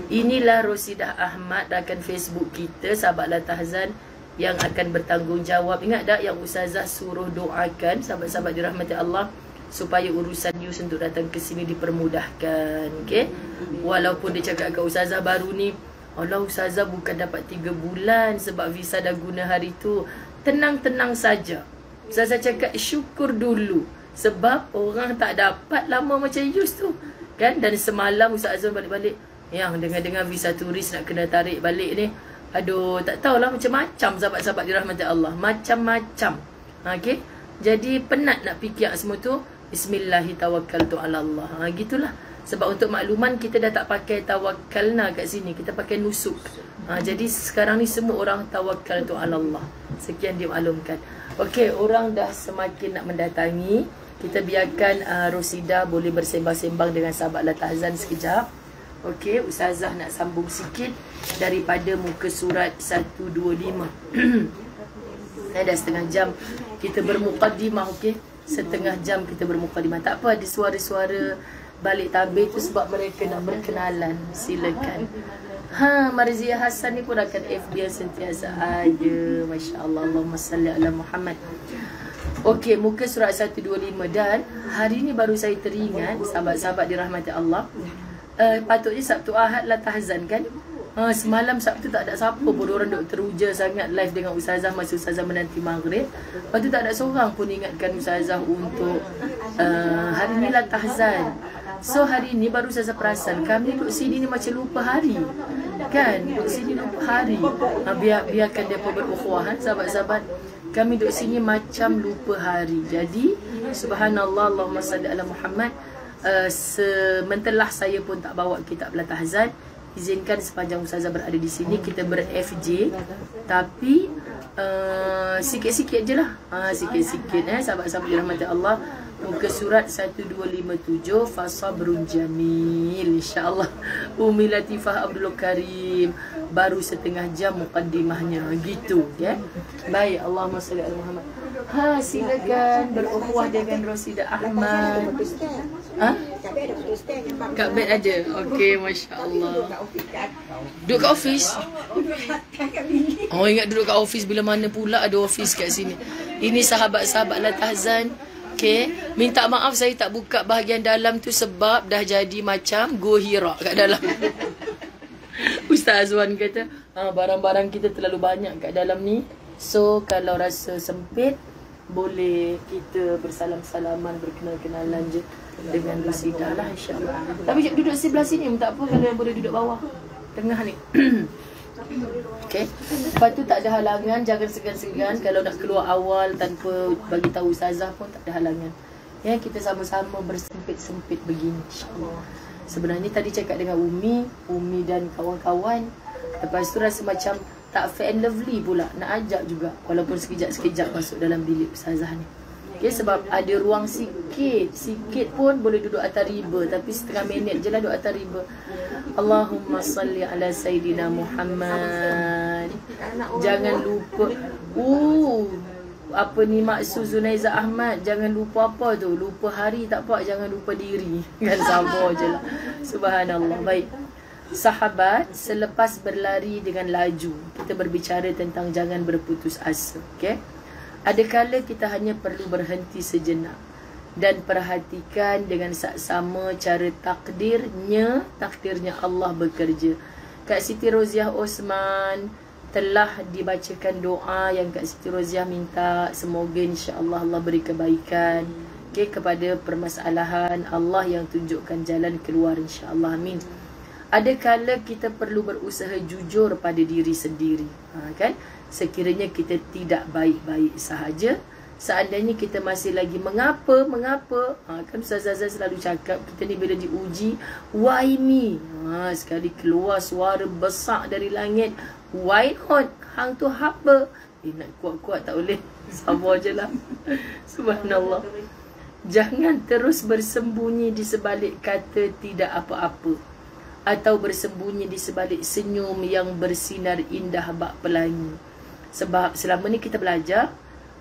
Inilah Rosidah Ahmad, rakan Facebook kita, sahabat La Tahzan, yang akan bertanggungjawab. Ingat tak yang Ustazah suruh doakan sahabat-sahabat dirahmati Allah supaya urusan Yus untuk datang ke sini dipermudahkan, okey? Walaupun dia cakap kat Ustazah baru ni, Allah Ustazah bukan dapat 3 bulan sebab visa dah guna hari tu. Tenang-tenang saja. Ustazah cakap syukur dulu sebab orang tak dapat lama macam Yus tu kan. Dan semalam Ustaz Azwan balik-balik, yang dengar-dengar visa turis nak kena tarik balik ni. Aduh, tak tahulah, macam-macam sahabat-sahabat dirahmati Allah. Macam-macam. Okey. Jadi penat nak fikir semua tu. Bismillahirrahmanirrahim ala Allah. Gitulah. Sebab untuk makluman, kita dah tak pakai tawakkalna kat sini. Kita pakai nusuk. Jadi sekarang ni semua orang tawakkaltu ala Allah. Sekian dimaklumkan. Okey, orang dah semakin nak mendatangi. Kita biarkan Rosida boleh bersembang-sembang dengan sahabat La Tahzan sekejap. Okey, Ustazah nak sambung sikit daripada muka surat 125. Dah setengah jam kita bermuqaddimah, okey. Setengah jam kita bermuqaddimah. Tak apa, ada suara-suara balik tabir tu sebab mereka nak berkenalan. Silakan. Marzia Hassan ni pun akan FB yang sentiasa ada. Masya Allah. Allahumma salli ala Muhammad. Okey, muka surat 125. Dan hari ni baru saya teringat, sahabat-sahabat dirahmati Allah, patutnya Sabtu Ahad La Tahzan kan. Semalam Sabtu tak ada siapa pun. Orang duk teruja sangat live dengan Ustazah masa Ustazah menanti maghrib. Lepas tu tak ada seorang pun ingatkan Ustazah untuk hari ni La Tahzan. So hari ni baru Ustazah perasan, kami duduk sini ni macam lupa hari kan. Duduk sini lupa hari. Biarkan mereka berukhuwah, sahabat-sahabat. Kami duduk sini macam lupa hari. Jadi subhanallah, Allahumma salli ala Muhammad. Sementelah saya pun tak bawa kitab La Tahzan, izinkan sepanjang Ustazah berada di sini kita ber-FJ. Tapi sikit-sikit je lah. Sikit-sikit sahabat-sahabat dirahmati Allah. Muka surat 1257, Fasabrun Jamil. InsyaAllah. Umi Latifah Abdul Karim. Baru setengah jam mukaddimahnya. Gitu. Ya. Baik. Allahumma salli ala Muhammad. Ha, silakan berukhuwah dengan Rosida Ahmad. Ha? Kat bed aja. Okey, masya-Allah. Duduk kat office. Oh, ingat duduk kat office, bila mana pula ada office kat sini. Ini sahabat-sahabat Latahzan. Okey, minta maaf saya tak buka bahagian dalam tu sebab dah jadi macam Gua Hira kat dalam. Ustaz Azwan kata, barang-barang kita terlalu banyak kat dalam ni. So, kalau rasa sempit, boleh kita bersalam-salaman, berkenal-kenalan je dengan Rosida lah, insyaAllah. Tapi duduk sebelah sini pun tak apa, kalau yang boleh duduk bawah tengah ni. Okay. Lepas tu tak ada halangan, jangan segan-segan. Kalau nak keluar awal tanpa bagi tahu ustazah pun tak ada halangan. Ya, kita sama-sama bersempit-sempit begini, insyaAllah. Sebenarnya tadi cakap dengan Umi dan kawan-kawan. Lepas tu rasa macam tak fair and lovely pula nak ajak juga, walaupun sekejap-sekejap masuk dalam bilik ustazah ni. Okay, sebab ada ruang sikit pun boleh duduk atas riba, tapi setengah minit je lah duduk atas riba. Allahumma salli ala Sayyidina Muhammad. Jangan lupa apa ni maksud Zunaiza Ahmad, jangan lupa apa tu, lupa hari tak apa, jangan lupa diri. Kan sama je lah. Subhanallah. Baik sahabat, selepas berlari dengan laju, kita berbicara tentang jangan berputus asa. Okay? Ada kala kita hanya perlu berhenti sejenak dan perhatikan dengan saksama cara takdirnya Allah bekerja. Kak Siti Roziah Osman telah dibacakan doa yang Kak Siti Roziah minta, semoga insya-Allah Allah beri kebaikan, okay, kepada permasalahan. Allah yang tunjukkan jalan keluar, insya-Allah. Amin. Ada kala kita perlu berusaha jujur pada diri sendiri. Kan? Sekiranya kita tidak baik-baik sahaja, seandainya kita masih lagi mengapa, kan Ustaz Azhar selalu cakap, kita ni bila diuji, why me? Sekali keluar suara besar dari langit, why not? Hang tu apa? Nak kuat-kuat tak boleh. Sabar je lah. Subhanallah. Jangan terus bersembunyi di sebalik kata tidak apa-apa, atau bersembunyi di sebalik senyum yang bersinar indah bak pelangi. Sebab selama ni kita belajar,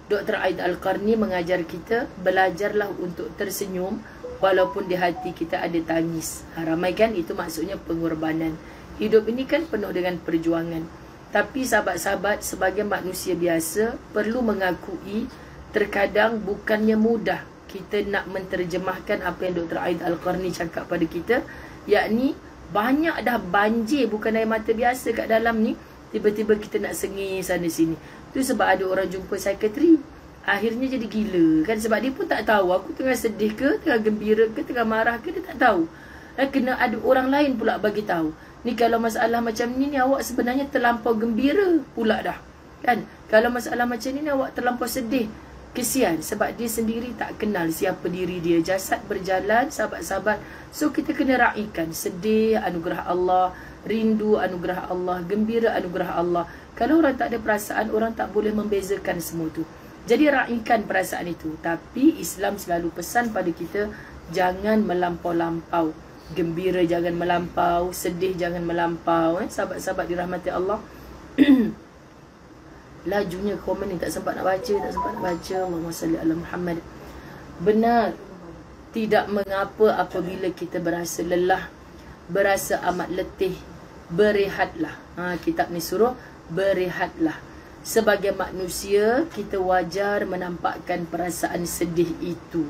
Dr. Aida Al-Qarni mengajar kita, belajarlah untuk tersenyum walaupun di hati kita ada tangis. Ramai kan, itu maksudnya pengorbanan. Hidup ini kan penuh dengan perjuangan. Tapi sahabat-sahabat, sebagai manusia biasa, perlu mengakui terkadang bukannya mudah kita nak menterjemahkan apa yang Dr. Aida Al-Qarni cakap pada kita, yakni banyak dah banjir, bukan air mata biasa kat dalam ni, tiba-tiba kita nak sengih sana sini. Tu sebab ada orang jumpa psikiatri, akhirnya jadi gila kan, sebab dia pun tak tahu aku tengah sedih ke, tengah gembira ke, tengah marah ke, dia tak tahu. Kena ada orang lain pula bagi tahu. Ni kalau masalah macam ni awak sebenarnya terlampau gembira pula dah. Kan? Kalau masalah macam ni awak terlampau sedih. Kesian sebab dia sendiri tak kenal siapa diri dia. Jasad berjalan, sahabat-sahabat. So kita kena raikan. Sedih, anugerah Allah. Rindu, anugerah Allah. Gembira, anugerah Allah. Kalau orang tak ada perasaan, orang tak boleh membezakan semua tu. Jadi raikan perasaan itu. Tapi Islam selalu pesan pada kita, jangan melampau-lampau. Gembira jangan melampau, sedih jangan melampau. Sahabat-sahabat dirahmati Allah. Lajunya komen ni tak sempat nak baca, Allahumma salli ala Muhammad. Benar, tidak mengapa apabila kita berasa lelah, berasa amat letih, berehatlah. Kitab ni suruh berehatlah. Sebagai manusia, kita wajar menampakkan perasaan sedih itu.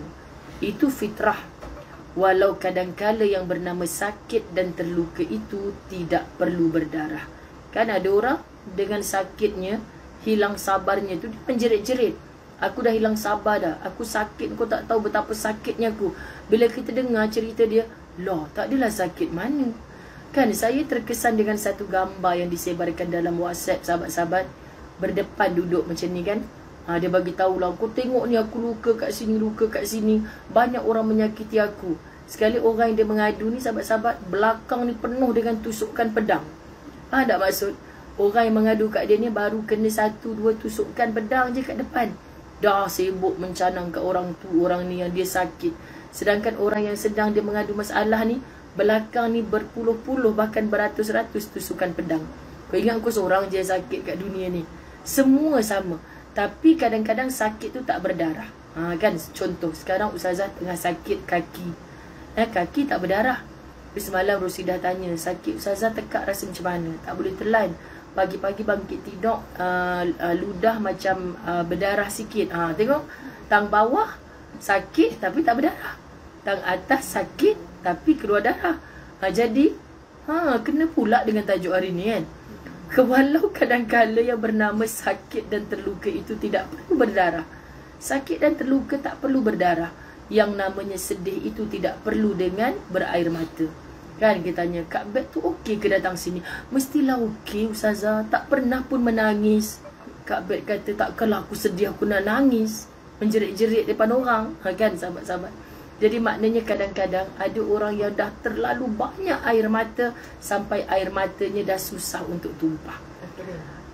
Itu fitrah. Walau kadangkala yang bernama sakit dan terluka itu tidak perlu berdarah. Kan ada orang dengan sakitnya, hilang sabarnya tu, dia menjerit-jerit. Aku dah hilang sabar dah, aku sakit, kau tak tahu betapa sakitnya aku. Bila kita dengar cerita dia, loh, tak adalah sakit mana. Kan saya terkesan dengan satu gambar yang disebarkan dalam WhatsApp sahabat-sahabat. Berdepan duduk macam ni kan. Dia bagi tahu lah, kau tengok ni aku luka kat sini, luka kat sini. Banyak orang menyakiti aku. Sekali orang yang dia mengadu ni sahabat-sahabat, belakang ni penuh dengan tusukan pedang. Tak maksud orang yang mengadu kat dia ni baru kena 1-2 tusukan pedang je kat depan. dah sibuk mencanang ke orang tu, orang ni yang dia sakit. Sedangkan orang yang sedang dia mengadu masalah ni, belakang ni berpuluh-puluh bahkan beratus-ratus tusukan pedang. Kau ingat kau seorang je sakit kat dunia ni? Semua sama. Tapi kadang-kadang sakit tu tak berdarah. Kan contoh sekarang Ustazah tengah sakit kaki. Kaki tak berdarah. Tapi semalam Rosidah tanya, sakit Ustazah tekak rasa macam mana? Tak boleh telan. Pagi-pagi bangkit tidur, ludah macam berdarah sikit. Tengok, tang bawah sakit tapi tak berdarah. Tang atas sakit tapi keluar darah. Jadi, kena pula dengan tajuk hari ni kan. Walau kadang-kala yang bernama sakit dan terluka itu tidak perlu berdarah. Sakit dan terluka tak perlu berdarah. Yang namanya sedih itu tidak perlu dengan berair mata. Kan kita tanya, Kak Bet tu okey ke datang sini? Mestilah okey Ustazah, tak pernah pun menangis. Kak Bet kata, takkanlah aku sedih aku nak nangis, menjerit-jerit depan orang. Kan sahabat-sahabat. Jadi maknanya kadang-kadang ada orang yang dah terlalu banyak air mata sampai air matanya dah susah untuk tumpah.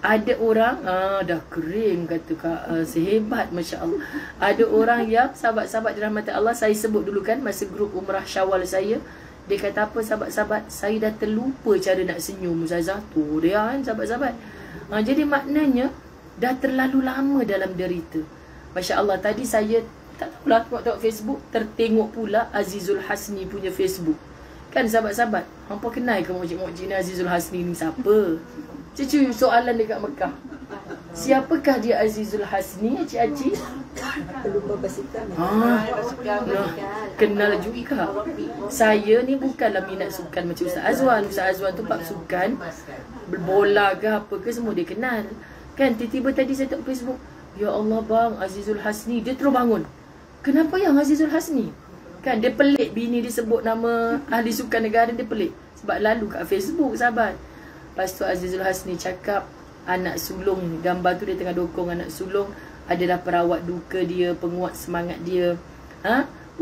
Ada orang dah kering kata Kak, sehebat Masya Allah. Ada orang yang sahabat-sahabat dirahmati Allah, saya sebut dulu kan masa grup Umrah Syawal saya, dia kata apa sahabat-sahabat, saya dah terlupa cara nak senyum Ustazah. Tu dia kan sahabat-sahabat. Jadi maknanya dah terlalu lama dalam derita. Masya Allah, tadi saya tak tahulah tengok Facebook, tertengok pula Azizul Hasni punya Facebook. Kan sahabat-sahabat, hampa kenal ke mokcik-mokcik ni Azizul Hasni ni siapa? Cucu soalan dekat Mekah. Siapakah dia Azizul Hasni, Acik-acik? Pelumba basikal. Kenal juga. Saya ni bukanlah minat sukan macam Ustaz Azwan. Ustaz Azwan tu bab sukan, bola ke apa ke semua dia kenal. Kan tiba-tiba tadi saya tengok Facebook, ya Allah bang, Azizul Hasni, dia terus bangun. Kenapa yang Azizul Hasni? Kan dia pelik bini disebut nama ahli sukan negara, dia pelik. Sebab lalu kat Facebook sahabat. Lepas tu Azizul Hasni cakap anak sulung, gambar tu dia tengah dokong anak sulung, adalah perawat duka dia, penguat semangat dia,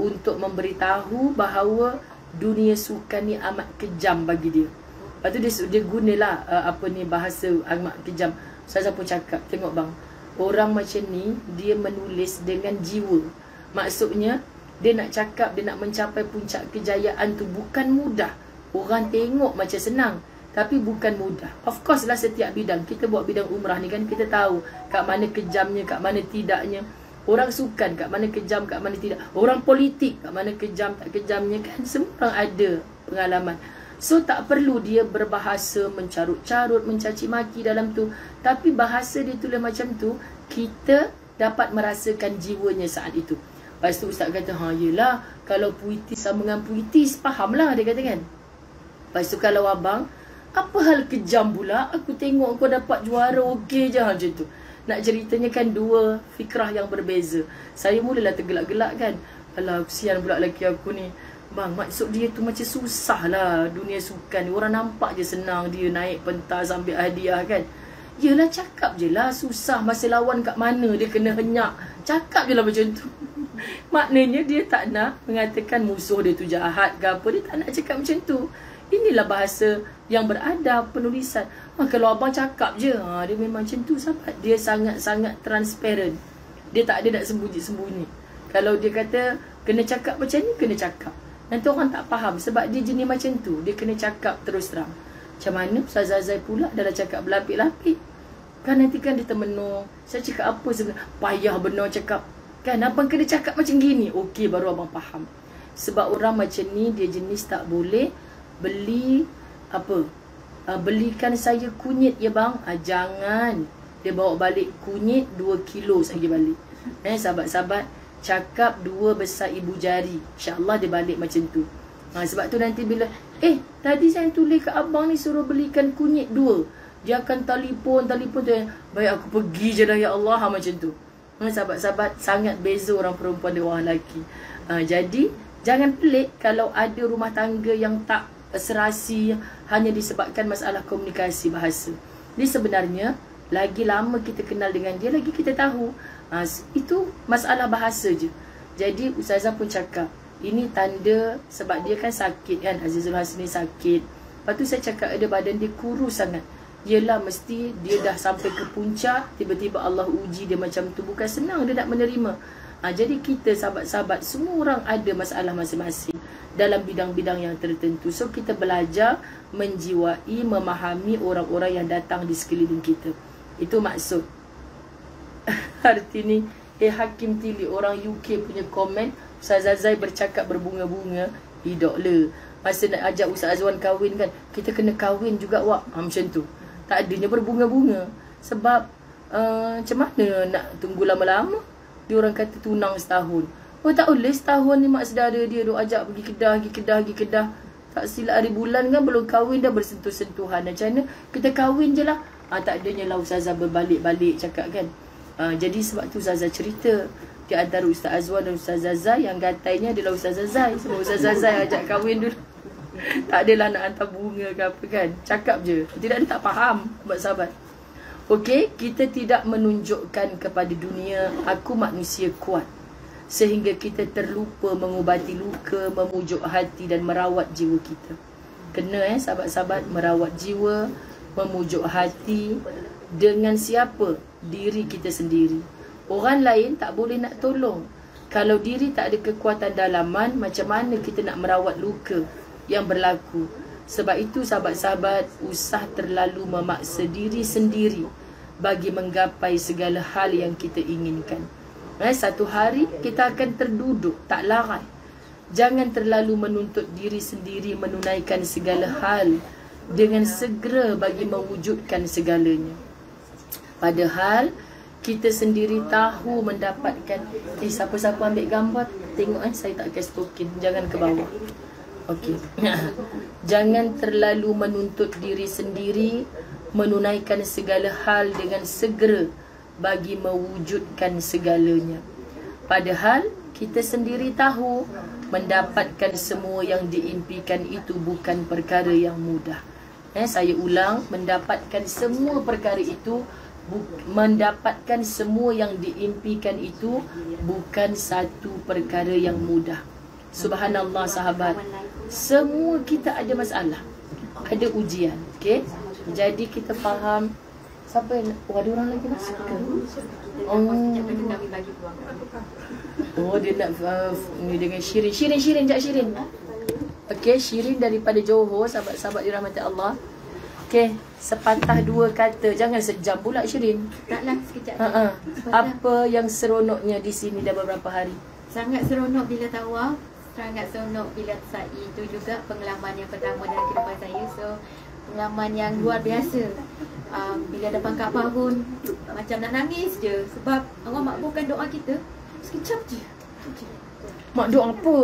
untuk memberitahu bahawa dunia sukan ni amat kejam bagi dia. Lepas tu dia gunalah bahasa amat kejam. Saya pun cakap, tengok bang, orang macam ni dia menulis dengan jiwa. Maksudnya dia nak cakap, dia nak mencapai puncak kejayaan tu bukan mudah. Orang tengok macam senang, tapi bukan mudah. Of course lah setiap bidang. Kita buat bidang umrah ni kan, kita tahu kat mana kejamnya, kat mana tidaknya. Orang sukan kat mana kejam, kat mana tidak. Orang politik kat mana kejam, tak kejamnya kan. Semua orang ada pengalaman. So tak perlu dia berbahasa mencarut-carut, mencaci maki dalam tu. Tapi bahasa dia tulis macam tu, kita dapat merasakan jiwanya saat itu. Lepas tu Ustaz kata, yelah, kalau puitis sama dengan puitis, fahamlah dia kata kan. Lepas tu kalau abang, apa hal kejam pula? Aku tengok kau dapat juara okey je macam tu. Nak ceritanya kan dua fikrah yang berbeza. Saya mulalah tergelak-gelak kan. Alah, kesian pula lelaki aku ni. Bang, maksud dia tu macam susah lah dunia sukan. Orang nampak je senang dia naik pentas ambil hadiah kan. Yelah, cakap je lah susah. Masa lawan kat mana dia kena henyak. Cakap je lah macam tu. Maknanya dia tak nak mengatakan musuh dia tu jahat ke apa. Dia tak nak cakap macam tu. Inilah bahasa yang beradab penulisan. Kalau abang cakap je, dia memang macam tu sahabat. Dia sangat-sangat transparent. Dia tak ada nak sembunyi-sembunyi. Kalau dia kata kena cakap macam ni, kena cakap. Nanti orang tak faham sebab dia jenis macam tu. Dia kena cakap terus terang. Macam mana Ustaz Azai pula dalam cakap berlapik-lapik. Kan nanti kan dia termenung. Saya cakap apa sebenarnya? Payah benar cakap. Kan abang kena cakap macam gini. Okey, baru abang faham. Sebab orang macam ni dia jenis tak boleh beli belikan saya kunyit ya bang. Jangan. Dia bawa balik kunyit 2 kilo saya balik. Sahabat-sahabat, cakap 2 besar ibu jari. InsyaAllah dia balik macam tu. Sebab tu nanti bila tadi saya tulis ke abang ni suruh belikan kunyit 2, dia akan telefon tu. Baik aku pergi je dah ya Allah. Macam tu. Sahabat-sahabat, sangat beza orang perempuan dengan orang lelaki. Jadi jangan pelik kalau ada rumah tangga yang tak serasi hanya disebabkan masalah komunikasi bahasa. Ini sebenarnya lagi lama kita kenal dengan dia, lagi kita tahu itu masalah bahasa je. Jadi Ustazah pun cakap, ini tanda sebab dia kan sakit kan, Azizul Hasni sakit. Lepas tu saya cakap ada badan dia kurus sangat. Yelah mesti dia dah sampai ke puncak, tiba-tiba Allah uji dia macam tu. Bukan senang dia nak menerima. Jadi kita sahabat-sahabat, semua orang ada masalah masing-masing dalam bidang-bidang yang tertentu. So kita belajar menjiwai, memahami orang-orang yang datang di sekeliling kita. Itu maksud. Arti ni Hakim Tili, orang UK punya komen, Ustaz Azai bercakap berbunga-bunga. Hidup le. Masa nak ajak Ustaz Azwan kahwin kan, kita kena kahwin juga wak. Macam tu. Tak adanya berbunga-bunga. Sebab macam mana nak tunggu lama-lama? Dia orang kata tunang setahun. Oh tak boleh setahun ni mak saudara dia duk ajak pergi Kedah. Tak silap hari bulan kan belum kahwin dah bersentuh-sentuhan. Macam mana? Kita kahwin je lah. Tak adanya lah Ustazah berbalik-balik cakap kan. Jadi sebab tu Ustazah cerita. Di antara Ustaz Azwan dan Ustaz Azai, yang gatainya adalah Ustaz Azai. Sebab Ustaz Azai ajak kahwin dulu. Tak adalah nak hantar bunga ke apa kan. Cakap je. Tidak, dia tak faham buat sahabat. Okey, kita tidak menunjukkan kepada dunia aku manusia kuat, sehingga kita terlupa mengubati luka, memujuk hati dan merawat jiwa kita. Kena sahabat-sahabat, merawat jiwa, memujuk hati. Dengan siapa? Diri kita sendiri. Orang lain tak boleh nak tolong. Kalau diri tak ada kekuatan dalaman, macam mana kita nak merawat luka yang berlaku? Sebab itu sahabat-sahabat, usah terlalu memaksa diri sendiri bagi menggapai segala hal yang kita inginkan. Satu hari kita akan terduduk, tak larat. Jangan terlalu menuntut diri sendiri menunaikan segala hal dengan segera bagi mewujudkan segalanya. Padahal kita sendiri tahu mendapatkan. Siapa-siapa ambil gambar, tengok saya tak kasi token. Jangan ke bawah. Okey. Jangan terlalu menuntut diri sendiri menunaikan segala hal dengan segera bagi mewujudkan segalanya. Padahal kita sendiri tahu mendapatkan semua yang diimpikan itu bukan perkara yang mudah. Saya ulang, mendapatkan semua perkara itu, mendapatkan semua yang diimpikan itu bukan satu perkara yang mudah. Subhanallah sahabat. Semua kita ada masalah, ada ujian. Okey. Jadi kita faham. Siapa yang ada orang lagi masuk ke? Dia nak ni dengan Shirin. Shirin jak Shirin. Okey, Shirin daripada Johor, sahabat-sahabat dirahmati Allah. Okey, sepatah dua kata, jangan sejam pula Shirin. Taklah sekejap. Apa yang seronoknya di sini dah beberapa hari? Sangat seronok bila tawaf. Sangat seronok bila sa'i. Itu juga pengalaman yang pertama dalam kehidupan saya. So, pengalaman yang luar biasa. Bila depan Kaabah pun macam nak nangis je. Sebab Allah makbulkan doa kita sekejap je. Mak doa apa?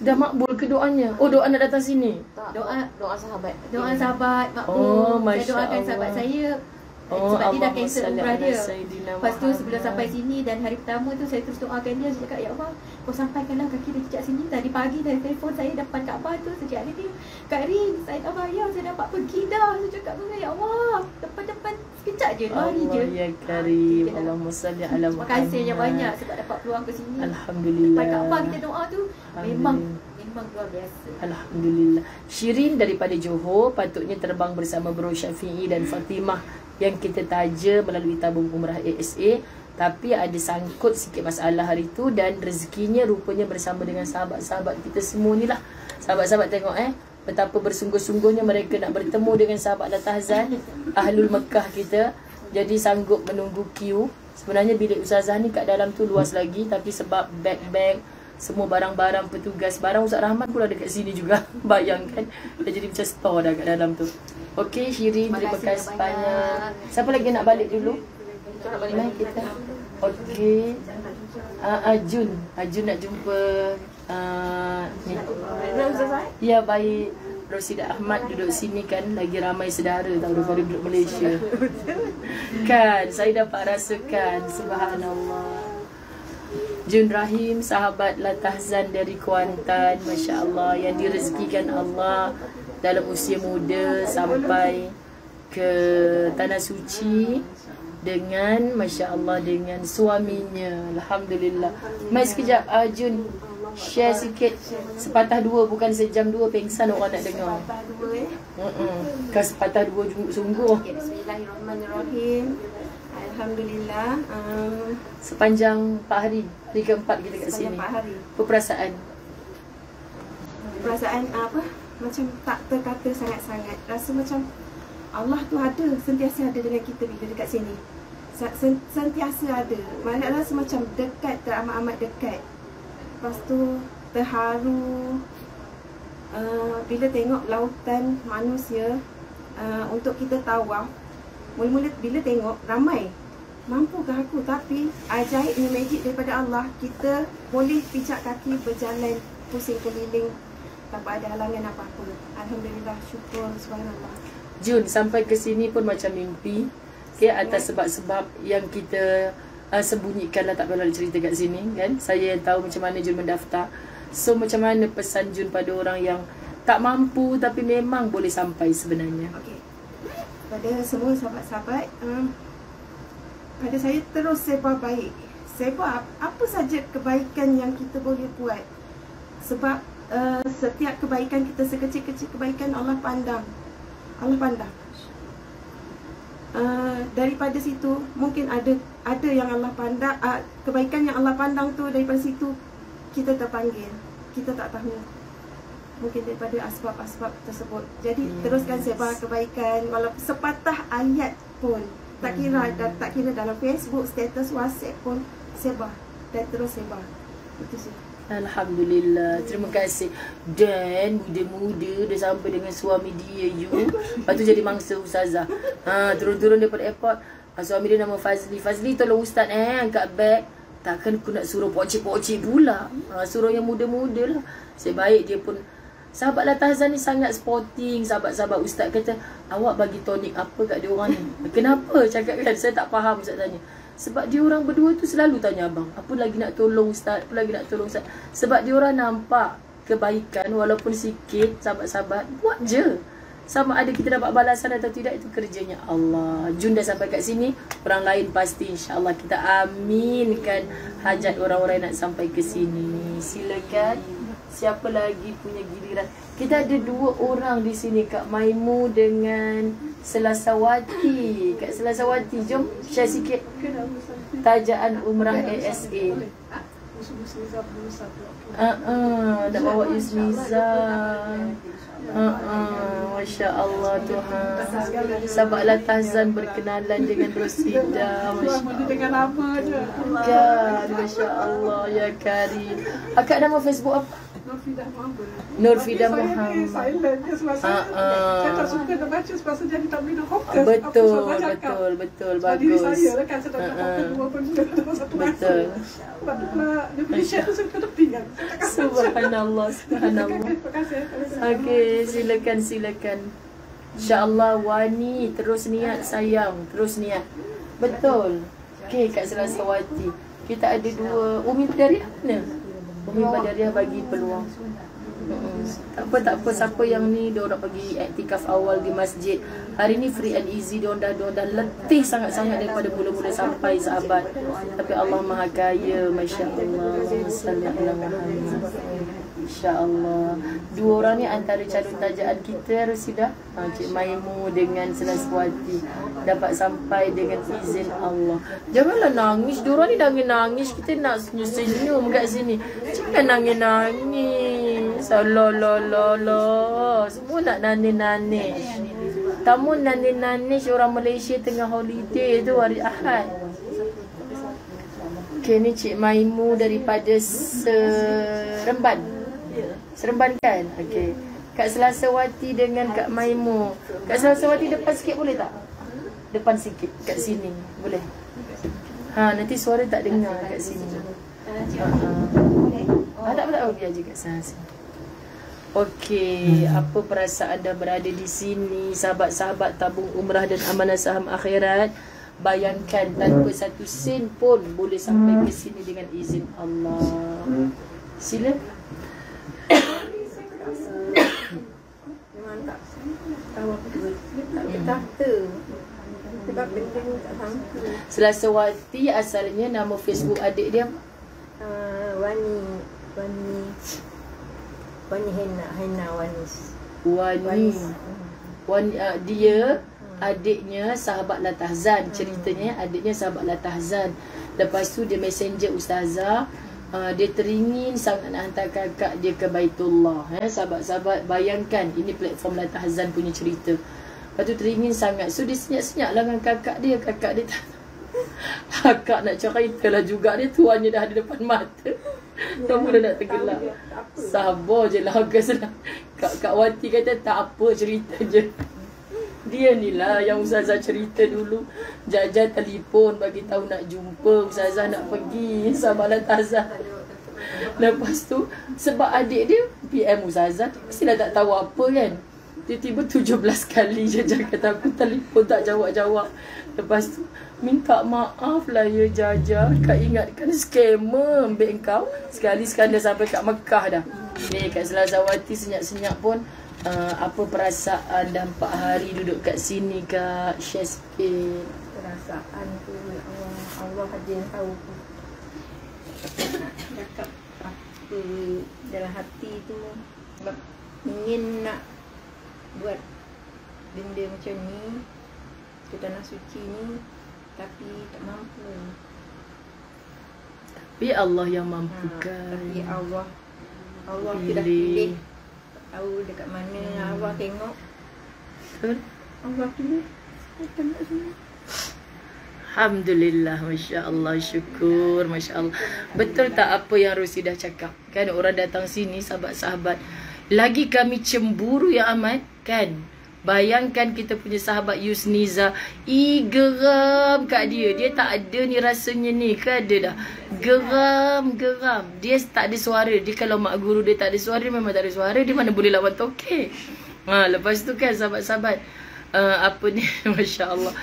Dah makbul ke doanya? Oh, doa nak datang sini? Doa sahabat. Doa sahabat makbul. Saya doakan sahabat saya. Sebab dia dah cancel umrah dia. Lepas tu sebelum sampai sini dan hari pertama tu saya terus doakan dia. Saya cakap, ya Allah, kau sampaikanlah kaki dia jejak sini. Tadi pagi dari telefon saya depan Kaabah tu, saya cakap dia, Kak Rin, saya tak bayar, saya dapat pergi dah. Saya cakap dengan ya Allah, depan-depan sekejap je, 2 hari je. Ya Karim, Allahumma salli ala Muhammad. Terima kasih yang banyak sebab dapat peluang ke sini. Alhamdulillah. Depan Kaabah kita doa tu memang luar biasa. Alhamdulillah. Shirin daripada Johor patutnya terbang bersama Bro Syafi'i dan Fatimah yang kita taja melalui tabung umrah ASA, tapi ada sangkut sikit masalah hari tu dan rezekinya rupanya bersama dengan sahabat-sahabat kita semua ni lah. Sahabat-sahabat tengok betapa bersungguh-sungguhnya mereka nak bertemu dengan sahabat Latahzan Ahlul Mekah kita. Jadi sanggup menunggu queue. Sebenarnya bilik Ustazah ni kat dalam tu luas lagi, tapi sebab bag-bag, semua barang-barang petugas, barang Ustaz Rahman pun ada kat sini juga. Bayangkan, dah jadi macam store dah kat dalam tu. Okey Shirin, terima kasih banyak. Siapa lagi nak balik dulu? Nak kita. Okey. Ajun nak jumpa ni. Ya, baik. Rosida Ahmad duduk sini kan, lagi ramai saudara tahu daripada duduk Malaysia. Kan, saya dapat rasakan, subhanallah. Jun Rahim, sahabat Latahzan dari Kuantan, Masya Allah, yang direzekikan Allah dalam usia muda sampai ke Tanah Suci dengan, Masya Allah, dengan suaminya. Alhamdulillah. Mai sekejap, Jun, share sikit sepatah dua, bukan sejam dua, pengsan orang nak dengar. Kas patah dua sungguh. Okay, bismillahirrahmanirrahim. Alhamdulillah. Sepanjang 4 hari, hari keempat kita kat sini. 4 hari. Apa perasaan? Perasaan apa? Macam tak terkata sangat-sangat. Rasa macam Allah tu ada, sentiasa ada dengan kita bila dekat sini. Sentiasa ada. Malah rasa macam dekat, teramat-amat dekat. Lepas tu terharu bila tengok lautan manusia untuk kita tawaf. Mula-mula bila tengok ramai, mampukah aku? Tapi ajaibnya, magic daripada Allah, kita boleh pijak kaki berjalan pusing keliling tanpa ada halangan apa-apa. Alhamdulillah, syukur, subhanallah. Jun, sampai ke sini pun macam mimpi. Okay, atas sebab-sebab yang kita sembunyikan lah, tak perlu cerita kat sini kan. Saya yang tahu macam mana Jun mendaftar. So macam mana pesan Jun pada orang yang tak mampu tapi memang boleh sampai sebenarnya? Okay. Pada semua sahabat-sahabat, pada saya terus sebar baik. Sebar apa saja kebaikan yang kita boleh buat. Sebab setiap kebaikan kita, sekecil-kecil kebaikan, Allah pandang. Allah pandang. Daripada situ mungkin ada yang Allah pandang, kebaikan yang Allah pandang tu, daripada situ kita terpanggil. Kita tak tahu, mungkin daripada asbab-asbab tersebut. Jadi teruskan sebar kebaikan, walaupun sepatah ayat pun, tak kira dalam Facebook, status WhatsApp pun sebar dan terus sebar. Itu sih. Alhamdulillah, terima kasih. Dan muda-muda dah sampai dengan suami dia lepas tu jadi mangsa ustazah. Turun-turun daripada airport, suami dia nama Fazli. Fazli, tolong ustaz angkat beg. Takkan aku nak suruh pocik-pocik pula. Suruh yang muda-muda lah. Sebaik dia pun. Sahabat Latahzan ni sangat sporting. Sahabat-sahabat ustaz kata, awak bagi tonik apa kat dia orang ni? Kenapa? Cakap kan, saya tak faham ustaz tanya. Sebab dia orang berdua tu selalu tanya abang, apa lagi nak tolong ustaz? Apa lagi nak tolong ustaz? Sebab dia orang nampak kebaikan walaupun sikit, sahabat-sahabat, buat je. Sama ada kita dapat balasan atau tidak, itu kerjanya Allah. Jun dah sampai kat sini, orang lain pasti insya-Allah kita aminkan hajat orang-orang yang nak sampai ke sini. Silakan. Siapa lagi punya giliran? Kita ada 2 orang di sini, Kak Maimu dengan Selasawati. Kak Selasawati, jom share sikit tajaan umrah ASA. Nak bawa Yusniza. Masya Allah Tuhan. Sahabat Latahzan berkenalan dengan Rosida. Masya Allah. Kan, Masya Allah ya Karim. Akak nama Facebook apa? Nurfidah Muhammad. Saya tak suka nak baca sebab saya jadi tak minat fokus. Betul. Bagus. Diri saya lah kan, saya tak nak fokus 2 benda dalam satu masa. Betul. Sebab tu pula dia beli share tu saya ketepikan. Subhanallah. Terima kasih. Okey, silakan. InsyaAllah Wani terus niat sayang, terus niat. Betul. Okey, Kak Selasawati. Kita ada 2 Umi dari mana? Umi Badariah bagi peluang. Tak apa. Siapa yang ni dia orang pergi iktikaf awal di masjid. Hari ni free and easy, dia dah letih sangat-sangat daripada mula-mula sampai sahabat. Tapi Allah Maha Kaya, masya-Allah. Sallallahu alaihi wasallam. InsyaAllah 2 orang ni antara calon tajaan kita, Rosida. Cik Maimu dengan Selasawati dapat sampai dengan izin Allah. Janganlah nangis. 2 orang ni nangis. Kita nak senyum kat sini. Jangan nangis. Salah. Semua nak nangis. Tamu nangis orang Malaysia tengah holiday tu hari Ahad. Okay, ni Cik Maimu daripada Seremban kan? Okey. Kak Selasawati dengan Kak Maimu. Kak Selasawati depan sikit boleh tak? Depan sikit kat sini. Boleh? Nanti suara tak dengar kat sini. Tak apa, biar je kat sana. Okey, apa perasaan dah berada di sini, sahabat-sahabat tabung umrah dan amanah saham akhirat? Bayangkan tanpa satu sen pun boleh sampai ke sini dengan izin Allah. Sila. Memang tak tahu apa tu. Tak kata. Sebab benda ni tak sangka. Selasawati asalnya nama Facebook adik dia Wani Henna Wanis. Wani. dia adiknya sahabat Latahzan. Ceritanya adiknya sahabat Latahzan. Lepas tu dia messenger ustazah, dia teringin sangat nak hantar kakak dia ke Baitullah. Sahabat-sahabat bayangkan, ini platform Latahzan punya cerita. Lepas tu teringin sangat. So dia senyap-senyap lah dengan kakak dia. Kakak dia tak kakak nak cerita lah juga, dia tuannya dah ada depan mata. Kamu dah nak tergelak. Sabar je lah. Kak Wati kata tak apa, cerita je. Dia ni lah yang ustazah cerita dulu. Jajah telefon bagi tahu nak jumpa, ustazah nak pergi sama Latahzan. Lepas tu sebab adik dia PM ustazah, mestilah tak tahu apa kan. Tiba-tiba 17 kali Jajah kata aku telefon tak jawab-jawab. Lepas tu minta maaf lah ya Jajah, Kak ingatkan scammer ambil kau. Sekali-sekala sampai kat Mekah dah. Ni Kak Selazawati senyap-senyap pun. Apa perasaan dah 4 hari duduk kat sini Kak? Share sikit. Perasaan tu Allah aja yang tahu. Cakap apa dalam hati tu, sebab ingin nak buat benda macam ni ke tanah suci ni, tapi tak mampu. Tapi Allah yang mampukan. Tapi Allah sudah pilih. Tahu dekat mana Allah tengok. Betul? Allah pilih. Datang kat sini. Alhamdulillah, Masya Allah, syukur, Masya Allah. Betul tak apa yang Rosidah cakap? Kan orang datang sini, sahabat-sahabat, lagi kami cemburu ya amat, kan? Bayangkan kita punya sahabat Yusniza, geram kat dia. Dia tak ada ni rasanya ni, ke ada dah. Geram. Dia tak ada suara. Dia kalau mak guru dia tak ada suara, dia memang tak ada suara. Dia mana boleh lawan tokek. Lepas tu kan sahabat-sahabat, apa ni, Masya Allah.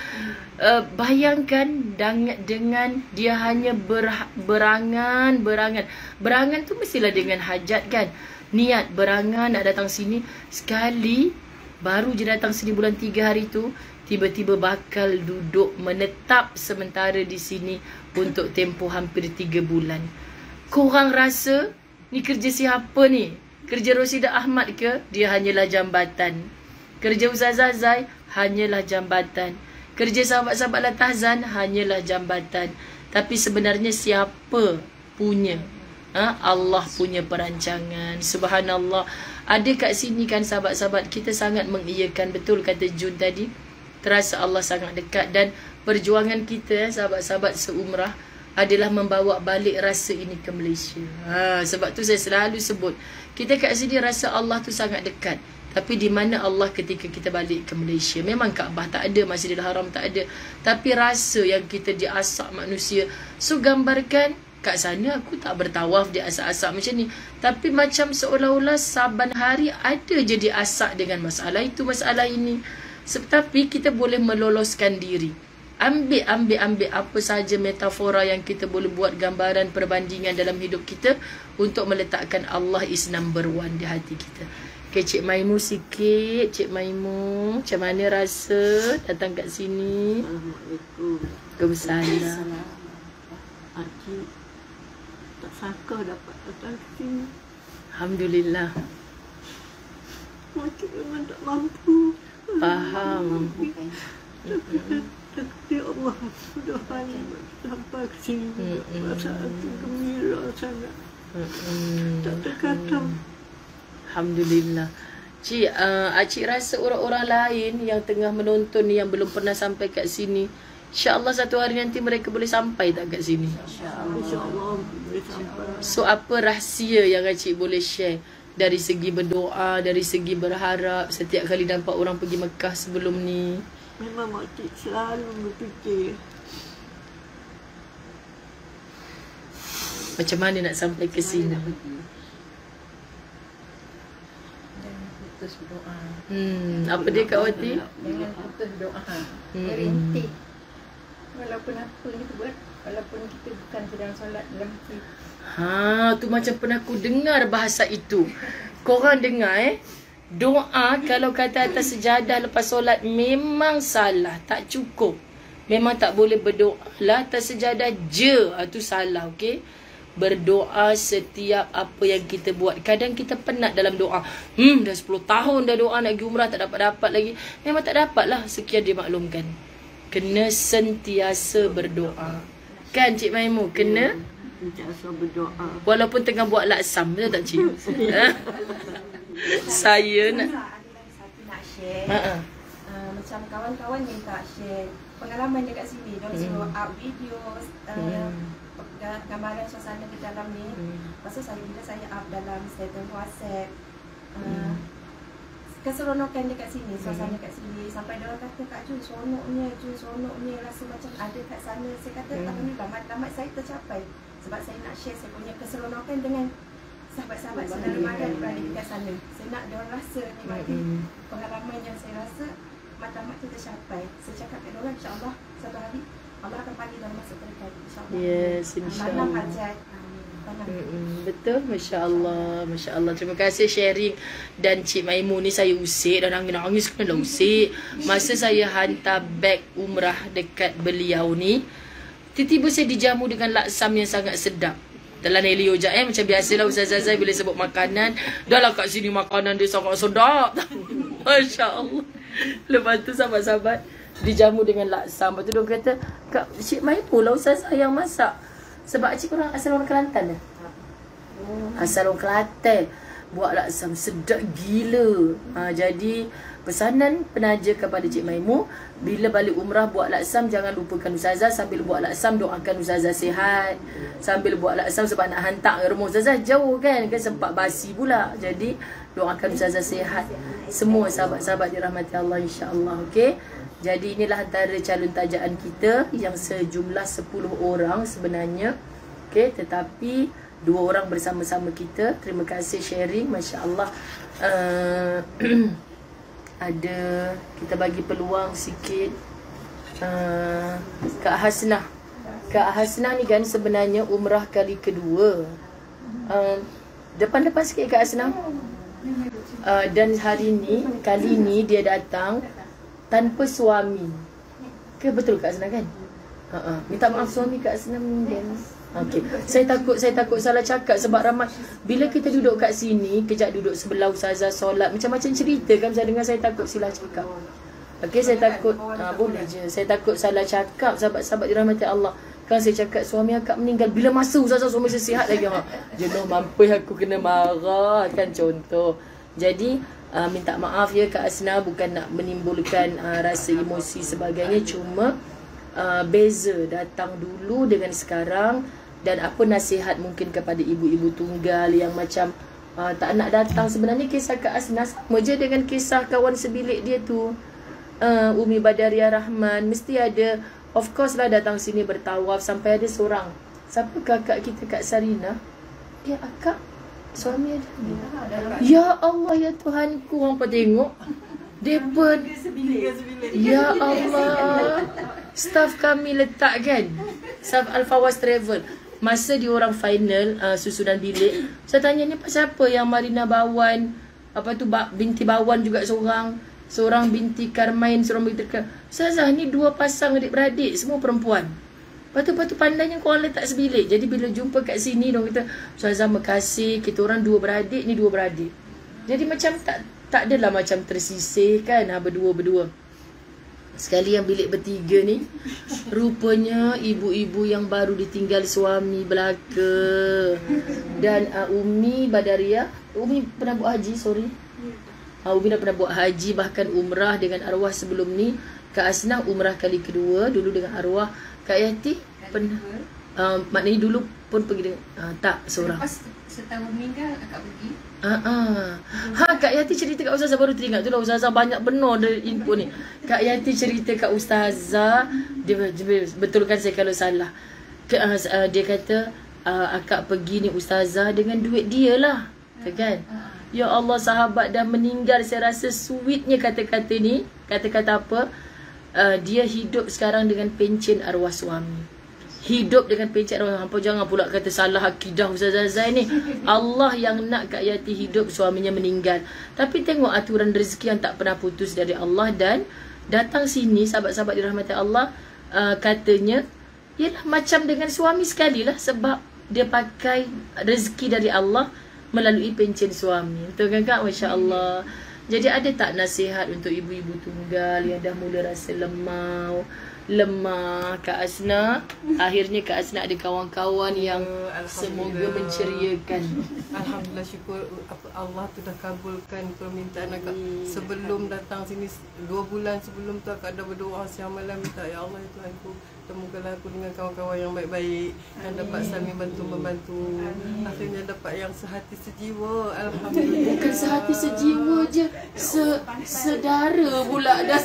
Bayangkan dengan dia hanya berangan. Berangan tu mestilah dengan hajat kan. Niat berangan nak datang sini. Sekali baru je datang sini bulan 3 hari tu, tiba-tiba bakal duduk menetap sementara di sini untuk tempoh hampir 3 bulan. Korang rasa ni kerja siapa ni? Kerja Rosidah Ahmad ke? Dia hanyalah jambatan. Kerja Ustazah Zai hanyalah jambatan. Kerja sahabat-sahabat Latahzan hanyalah jambatan. Tapi sebenarnya siapa punya? Allah punya perancangan. Subhanallah. Ada kat sini kan sahabat-sahabat, kita sangat mengiyakan, betul kata Jun tadi. Terasa Allah sangat dekat. Dan perjuangan kita sahabat-sahabat seumrah adalah membawa balik rasa ini ke Malaysia. Sebab tu saya selalu sebut, kita kat sini rasa Allah tu sangat dekat. Tapi di mana Allah ketika kita balik ke Malaysia? Memang Kaabah tak ada, Masjidil Haram tak ada, tapi rasa yang kita diasak manusia. So gambarkan kat sana aku tak bertawaf dia asak-asak macam ni, tapi macam seolah-olah saban hari ada je dia asak dengan masalah itu, masalah ini. Tapi kita boleh meloloskan diri. Ambil apa saja metafora yang kita boleh buat gambaran perbandingan dalam hidup kita untuk meletakkan Allah is number 1 di hati kita. Okay, Cik Maimu sikit. Cik Maimu, macam mana rasa datang kat sini? Assalamualaikum. Waalaikumsalam. Cik tak sangka dapat datang ke sini. Alhamdulillah. Macam memang tak mampu. Faham. Tapi Allah sudah sampai ke sini. Perasaan tu gembira sangat. Tak terkata. Alhamdulillah. Cik, Cik rasa orang-orang lain yang tengah menonton ni yang belum pernah sampai kat sini, InsyaAllah satu hari nanti mereka boleh sampai tak kat sini? InsyaAllah boleh sampai. So apa rahsia yang Cik boleh share? Dari segi berdoa, dari segi berharap setiap kali nampak orang pergi Mekah sebelum ni. Memang makcik selalu berfikir macam mana nak sampai ke sini. Putus doa. Apa dia Kak Wati? Jangan putus doa. Berhenti. Walaupun apa kita buat, walaupun kita bukan sedang solat dalam hati. Tu macam pernah aku dengar bahasa itu. Korang dengar doa kalau kata atas sejadah lepas solat memang salah, tak cukup. Memang tak boleh berdoa lah atas sejadah je. Itu salah, okey? berdoa setiap apa yang kita buat. Kadang kita penat dalam doa. Dah 10 tahun dah doa nak pergi umrah tak dapat-dapat lagi. Memang tak dapat lah, sekian dimaklumkan. Kena sentiasa berdoa. Kan Cik Maimu? Kena sentiasa berdoa. walaupun tengah buat laksam. Betul tak Cik? Saya nak satu nak share. Macam kawan-kawan minta share pengalaman dekat sini. Diorang suruh up video gambaran suasana di dalam ni. Pasal bila saya up dalam status WhatsApp, keseronokan dekat sini, suasana kat sini. Sampai diorang kata, Kak Jun seronoknya, rasa macam ada kat sana. Saya kata, alhamdulillah, matlamat saya tercapai. Sebab saya nak share saya punya keseronokan dengan sahabat-sahabat saudara mara berada dekat sana. Saya nak diorang rasa nikmati pengalaman yang saya rasa, matlamat tu tercapai. Saya cakap kat diorang, insyaAllah satu hari Allah akan panggil dalam masa terdekat, insyaAllah. Yes, insyaAllah. hajat. Betul, Masya Allah, Masya Allah. Terima kasih sharing. Dan Cik Maimu ni saya usik dan nangis kena usik. Masa saya hantar beg umrah dekat beliau ni, tiba-tiba saya dijamu dengan laksam yang sangat sedap. Dalam Elio je macam biasalah Ustazah Zai bila sebut makanan. Dah lah kat sini makanan dia sangat sedap. Masya Allah. Lepas tu sahabat-sahabat dijamu dengan laksam. Lepas tu dia kata, Kak Cik Maimu lah Ustazah yang masak. Sebab Cik korang asal orang Kelantan dah. Asal orang Kelantan. Buat laksam sedap gila. Jadi pesanan penaja kepada Cik Maimu, bila balik umrah buat laksam jangan lupakan Ustazah. Sambil buat laksam doakan Ustazah sihat. Sambil buat laksam sebab nak hantar ke rumah Ustazah jauh kan sempat basi pula. Jadi doakan Ustazah sihat. Semua sahabat-sahabat dirahmati Allah, insya-Allah. Okey. Jadi inilah antara calon tajaan kita yang sejumlah 10 orang sebenarnya. Okey, tetapi 2 orang bersama-sama kita. Terima kasih sharing, masya-Allah. Ada kita bagi peluang sikit. Kak Hasnah. Kak Hasnah ni kan sebenarnya umrah kali kedua. Depan-depan sikit Kak Hasnah. Dan kali ni dia datang tanpa suami. Ke betul Kak Hasnah kan? Minta maaf suami Kak Hasnah meninggal. Okey. Saya takut salah cakap sebab ramai bila kita duduk kat sini, kejap duduk sebelah Ustazah solat, macam-macam cerita kan saya dengar, saya takut salah cakap. Okey, saya takut boleh je. Saya takut salah cakap, sahabat-sahabat dirahmati Allah. Kan saya cakap suami akak meninggal bila masa Ustazah suami saya sihat lagi. Jenuh mampu aku kena marah kan contoh. Jadi minta maaf ya Kak Asna, bukan nak menimbulkan rasa emosi sebagainya, cuma beza datang dulu dengan sekarang. Dan apa nasihat mungkin kepada ibu-ibu tunggal yang macam tak nak datang. Sebenarnya kisah Kak Asna sama je dengan kisah kawan sebilik dia tu, Umi Badaria Rahman. Mesti ada, of course lah, datang sini bertawaf. Sampai ada seorang, siapa kakak kita Kak Sarina, dia akak suami ada. Ya Allah, ya Tuhanku, orang pun tengok depa. Ya Allah, staff kami letak kan, staff Al-Fawaz Travel. Masa dia orang final susunan bilik, saya tanya ni pasal apa yang Marina Bawan, apa tu binti Bawan juga seorang binti Karmain, seorang binti Ustazah ni 2 pasang adik-beradik, semua perempuan. Lepas tu pandainya korang letak sebilik. Jadi bila jumpa kat sini, diorang kata, Ustazah makasih, kita orang 2 beradik, ni 2 beradik. Jadi macam tak adalah macam tersisih kan, berdua-berdua. Sekali yang bilik bertiga ni, rupanya ibu-ibu yang baru ditinggal suami belaka. Dan Umi Badaria, Umi pernah buat haji, Umi dah pernah buat haji, bahkan umrah dengan arwah sebelum ni. Kak Asnah umrah kali kedua, dulu dengan arwah. Kak Yati pernah, maknanya dulu pun pergi dengan, tak, seorang. Lepas setahun meninggal akak pergi. Kak Yati cerita kat Ustazah, baru teringat tu lah. Ustazah banyak benar dari info ni. Kak Yati cerita kat Ustazah, dia betulkan saya kalau salah. Dia kata akak pergi ni Ustazah dengan duit dia lah, kan? Ya Allah, sahabat dah meninggal. Saya rasa sweetnya kata-kata ni. Kata-kata apa? Dia hidup sekarang dengan pencen arwah suami. Hidup dengan pencet arwah. Hampa jangan pula kata salah akidah Ustazah Zai ni. Allah yang nak Kak Yati hidup, suaminya meninggal. Tapi tengok aturan rezeki yang tak pernah putus dari Allah. Dan datang sini sahabat-sahabat dirahmati Allah, katanya ialah macam dengan suami sekali lah. Sebab dia pakai rezeki dari Allah melalui pencen suami. Betul kan Kak? Masya Allah. Jadi ada tak nasihat untuk ibu-ibu tunggal yang dah mula rasa lemah Kak Asna? Akhirnya Kak Asna ada kawan-kawan yang semoga menceriakan. Alhamdulillah, syukur Allah tu dah kabulkan permintaan akak. Sebelum datang sini 2 bulan sebelum tu akak dah berdoa siang malam minta, ya Allah ya Tuhanku, temukanlah aku dengan kawan-kawan yang baik-baik yang dapat saling bantu-membantu. Akhirnya dapat yang sehati sejiwa. Alhamdulillah. Bukan sehati sejiwa je, sedara pula dah.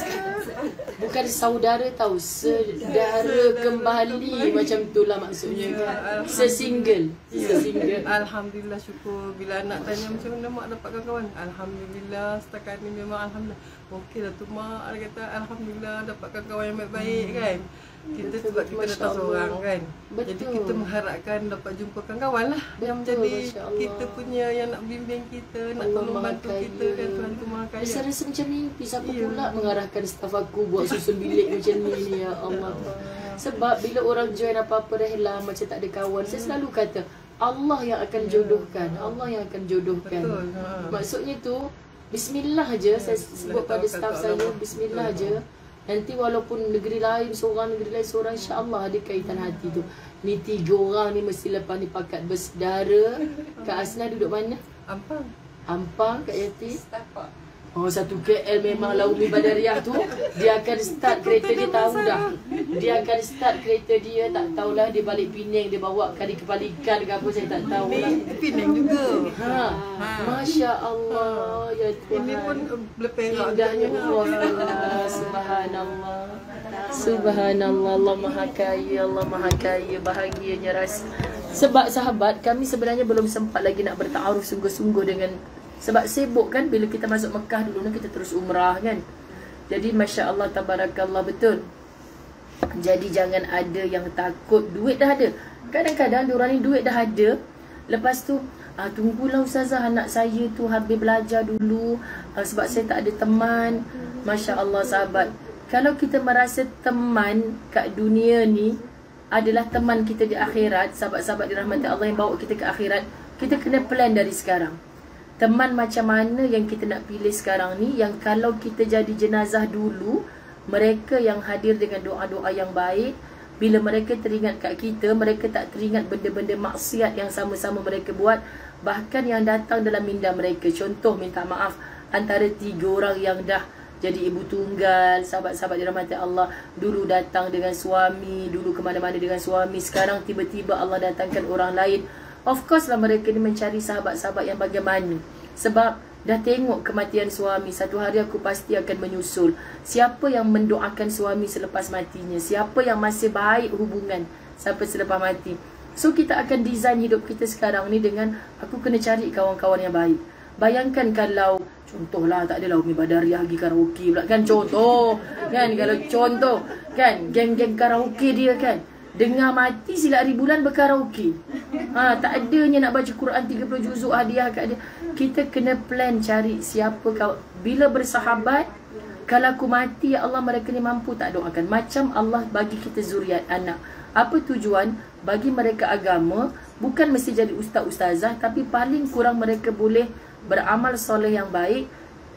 Bukan saudara tahu, sedara kembali macam itulah maksudnya kan. Sesingle. Alhamdulillah, syukur. Bila anak tanya macam mana mak dapat kawan, alhamdulillah setakat ni memang alhamdulillah. Okeylah tu mak, dia kata alhamdulillah dapat kawan yang baik-baik kan. Kita sebab kita datang seorang kan. Betul. Jadi kita mengharapkan dapat jumpa kawan lah yang jadi kita punya, yang nak bimbing kita, nak tolong bantu kita kan. Tuhan tu Maha Kaya. Saya rasa macam mimpi. Siapa pula mengarahkan staf aku buat susun bilik macam ni ya Allah. Sebab bila orang join apa-apa rehlah macam tak ada kawan, saya selalu kata Allah yang akan jodohkan. Allah yang akan jodohkan. Betul. Maksudnya tu bismillah je. Saya sebut pada staf saya, bismillah je. Nanti walaupun negeri lain seorang, negeri lain seorang, insya-Allah ada kaitan hati tu. Ni 3 orang ni mesti lepas ni pakat bersedara. Kak Asna duduk mana? Ampang, Kak Yati. Oh, 1 KL memang Umi Badariah tu. Dia akan start kereta dia tahu dah. Dia akan start kereta dia, tak tahulah dia balik Penang, dia bawa kari kepala ikan ke apa, saya tak tahu lah. Penang juga. Masya Allah, ya Tuhan. Ini pun berperak. Indahnya Allah. Subhanallah. Subhanallah. Allah Maha Kaya, Allah Maha Kaya. Bahagianya rasa. Sebab sahabat, kami sebenarnya belum sempat lagi nak bertaaruf sungguh-sungguh dengan, sebab sibuk kan. Bila kita masuk Mekah dulu ni kita terus umrah kan. Jadi Masya Allah, tabarakallah, betul. Jadi jangan ada yang takut. Duit dah ada. Kadang-kadang diorang ni duit dah ada, lepas tu tunggulah Ustazah, anak saya tu habis belajar dulu, sebab saya tak ada teman. Masya Allah sahabat, kalau kita merasa teman kat dunia ni adalah teman kita di akhirat, sahabat-sahabat dirahmati Allah yang bawa kita ke akhirat, kita kena plan dari sekarang. Teman macam mana yang kita nak pilih sekarang ni, yang kalau kita jadi jenazah dulu, mereka yang hadir dengan doa-doa yang baik, bila mereka teringat kat kita, mereka tak teringat benda-benda maksiat yang sama-sama mereka buat. Bahkan yang datang dalam minda mereka, contoh minta maaf, antara 3 orang yang dah jadi ibu tunggal, sahabat-sahabat dirahmati Allah, dulu datang dengan suami, dulu ke mana-mana dengan suami, sekarang tiba-tiba Allah datangkan orang lain. Of course lah mereka ni mencari sahabat-sahabat yang bagaimana. Sebab dah tengok kematian suami, satu hari aku pasti akan menyusul. Siapa yang mendoakan suami selepas matinya, siapa yang masih baik hubungan sampai selepas mati. So kita akan design hidup kita sekarang ni dengan, aku kena cari kawan-kawan yang baik. Bayangkan kalau contohlah, tak adalah Umi Badariah pergi karaoke pula kan, contoh kan, kalau contoh kan geng-geng karaoke dia kan, dengar mati silat hari bulan berkaraoke. Tak adanya nak baca Quran 30 juzuk hadiah kat dia. Kita kena plan cari siapa kau. Bila bersahabat, kalau aku mati ya Allah mereka ni mampu tak doakan. Macam Allah bagi kita zuriat anak. Apa tujuan? Bagi mereka agama, bukan mesti jadi ustaz-ustazah, tapi paling kurang mereka boleh beramal soleh yang baik.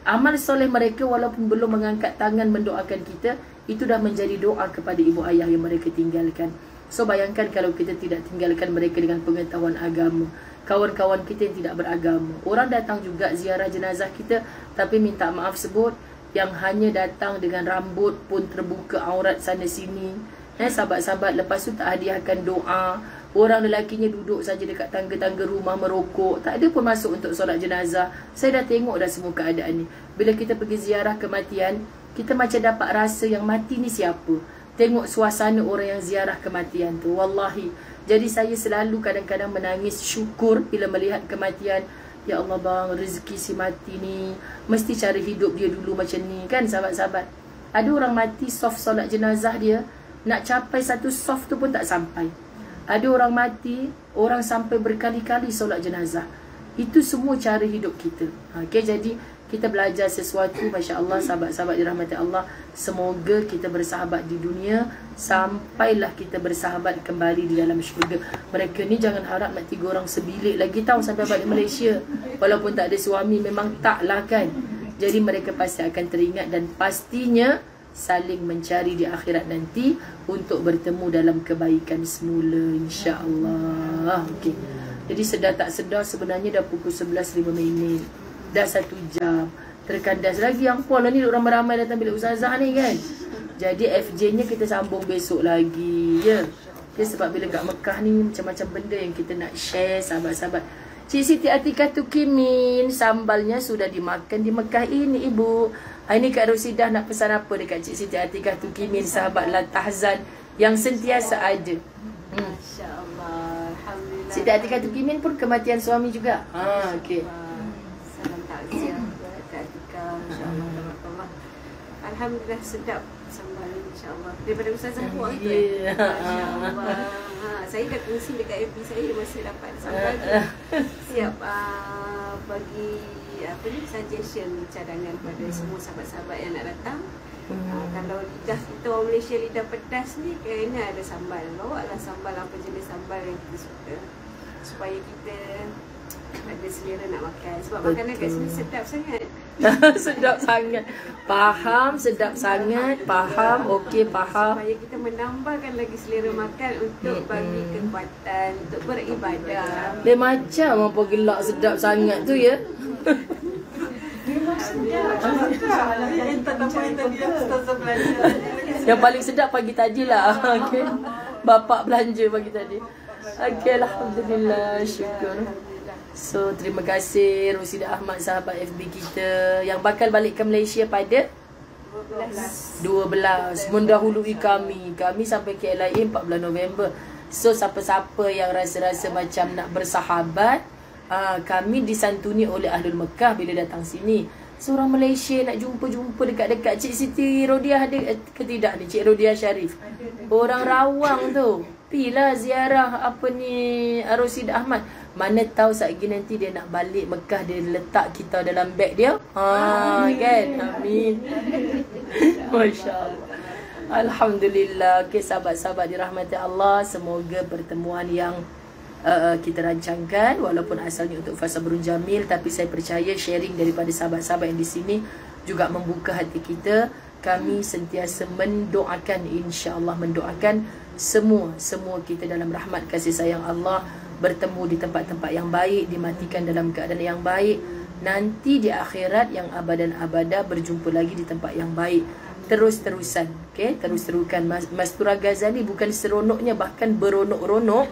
Amal soleh mereka walaupun belum mengangkat tangan mendoakan kita, itu dah menjadi doa kepada ibu ayah yang mereka tinggalkan. So bayangkan kalau kita tidak tinggalkan mereka dengan pengetahuan agama, kawan-kawan kita yang tidak beragama. Orang datang juga ziarah jenazah kita, tapi minta maaf sebut, yang hanya datang dengan rambut pun terbuka aurat sana sini. Sahabat-sahabat, lepas tu tak hadiahkan doa. Orang lelakinya duduk saja dekat tangga-tangga rumah merokok, tak ada pun masuk untuk solat jenazah. Saya dah tengok dah semua keadaan ni. Bila kita pergi ziarah kematian, kita macam dapat rasa yang mati ni siapa. Tengok suasana orang yang ziarah kematian tu, wallahi. Jadi saya selalu kadang-kadang menangis syukur bila melihat kematian. Ya Allah bang, rezeki si mati ni, mesti cara hidup dia dulu macam ni kan sahabat-sahabat. Ada orang mati soft solat jenazah dia, nak capai satu soft tu pun tak sampai. Ada orang mati, orang sampai berkali-kali solat jenazah. Itu semua cara hidup kita. Okay, jadi kita belajar sesuatu, Masya Allah, sahabat-sahabat dirahmati Allah. Semoga kita bersahabat di dunia sampailah kita bersahabat kembali di dalam syurga. Mereka ni jangan harap nak 3 orang sebilik lagi tahu sampai balik Malaysia. Walaupun tak ada suami, memang taklah kan. Jadi mereka pasti akan teringat dan pastinya saling mencari di akhirat nanti untuk bertemu dalam kebaikan semula, insya-Allah. Okey. Jadi sedar tak sedar sebenarnya dah pukul 11.05. Dah 1 jam. Terkandas lagi yang pun lah ni orang ramai datang bilik ustazah ni kan. Jadi FJ-nya kita sambung besok lagi ya. Okay, sebab bila kat Mekah ni macam-macam benda yang kita nak share sahabat-sahabat. Cik Siti Atikah Tukimin, sambalnya sudah dimakan di Mekah ini ibu. Hari ni Kak Rosidah nak pesan apa dekat Cik Siti Atikah Tukimin, sahabat La Tahzan yang sentiasa ada. Masya-Allah. Alhamdulillah. Siti Atikah Tukimin pun kematian suami juga. Okey. Salam takziah buat Kak Atika, insya-Allah. Alhamdulillah sedap sambal insya-Allah. Daripada Ustazah buat tu. Masya-Allah. Saya dah kongsi dekat FB saya masa dapat sambal tu. Siap bagi apa ni suggestion cadangan pada semua sahabat-sahabat yang nak datang. Kalau lidah kita orang Malaysia lidah pedas ni kena ada sambal. Bawalah sambal apa jenis sambal yang kita suka supaya kita ada selera nak makan. Sebab makanan kat sini sedap sangat. Sedap sangat. Faham, sedap sangat. Faham, okey, faham. Supaya kita menambahkan lagi selera makan untuk bagi kekuatan untuk beribadah. Dia macam apa gelak sedap sangat tu ya. Yang paling sedap pagi tadi lah. Okay. Bapak belanja pagi tadi. Okay, Alhamdulillah, syukur. So, terima kasih Rosidah Ahmad, sahabat FB kita yang bakal balik ke Malaysia pada 12. Mendahului kami. Kami sampai KLIA 14 November. So, siapa-siapa yang rasa-rasa macam nak bersahabat, kami disantuni oleh Ahlul Mekah bila datang sini. Seorang Malaysia nak jumpa-jumpa dekat-dekat. Cik Siti Rodiah ada ke tidak ni? Cik Rodiah Sharif. Orang Rawang tu. Pilah ziarah apa ni Rosidah Ahmad. Mana tahu satgi nanti dia nak balik Mekah, dia letak kita dalam beg dia. Kan? Amin. Masya-Allah. Alhamdulillah. Okay, sahabat-sahabat dirahmati Allah, semoga pertemuan yang kita rancangkan walaupun asalnya untuk Fasa Berun Jamil, tapi saya percaya sharing daripada sahabat-sahabat yang di sini juga membuka hati kita. Kami sentiasa mendoakan, insya-Allah mendoakan semua kita dalam rahmat kasih sayang Allah, bertemu di tempat-tempat yang baik, dimatikan dalam keadaan yang baik, nanti di akhirat yang abadan abada berjumpa lagi di tempat yang baik. Terus-terusan, okay? Terus-terusan. Mastura Ghazali bukan seronoknya, bahkan beronok-ronok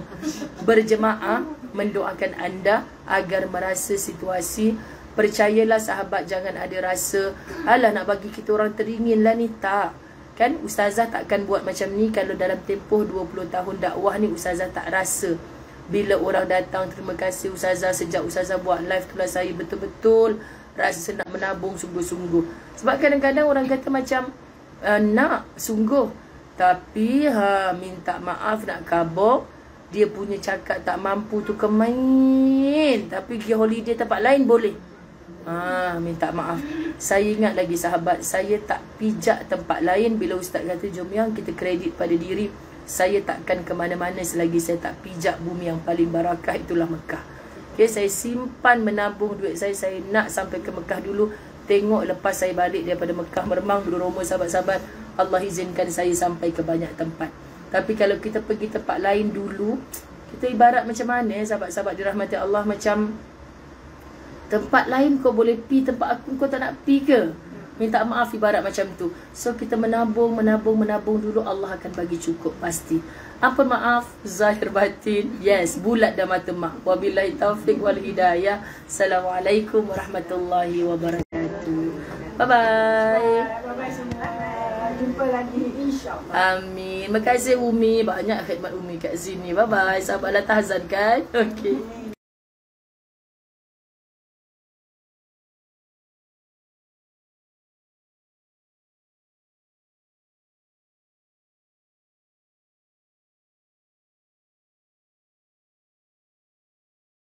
berjemaah mendoakan anda agar merasa situasi. Percayalah sahabat, jangan ada rasa alah nak bagi kita orang teringin lah ni. Tak, kan ustazah takkan buat macam ni kalau dalam tempoh 20 tahun dakwah ni ustazah tak rasa. Bila orang datang, terima kasih ustazah, sejak ustazah buat live tu lah saya betul-betul rasa nak menabung sungguh-sungguh. Sebab kadang-kadang orang kata macam nak sungguh, tapi minta maaf nak kabur, dia punya cakap tak mampu tu kemain, tapi pergi holiday tempat lain boleh. Minta maaf. Saya ingat lagi sahabat, saya tak pijak tempat lain. Bila ustaz kata jom yang kita kredit pada diri, saya takkan ke mana-mana selagi saya tak pijak bumi yang paling barakah, itulah Mekah. Okay, saya simpan menabung duit saya nak sampai ke Mekah dulu. Tengok lepas saya balik daripada Mekah meremang dulu rumah sahabat-sahabat, Allah izinkan saya sampai ke banyak tempat. Tapi kalau kita pergi tempat lain dulu, kita ibarat macam mana sahabat-sahabat dirahmati Allah, macam tempat lain kau boleh pi, tempat aku kau tak nak pi ke? Minta maaf, ibarat macam tu. So kita menabung dulu, Allah akan bagi cukup pasti. Apa maaf zahir batin, yes, bulat dan mata mak. Wabillahi taufik wal hidayah. Assalamualaikum warahmatullahi wabarakatuh. Bye bye. Bye semua. Jumpa lagi insya-Allah. Amin. Terima kasih Umi, banyak khidmat Umi kat sini. Bye bye. Sahabat La Tahzan kan? Okey.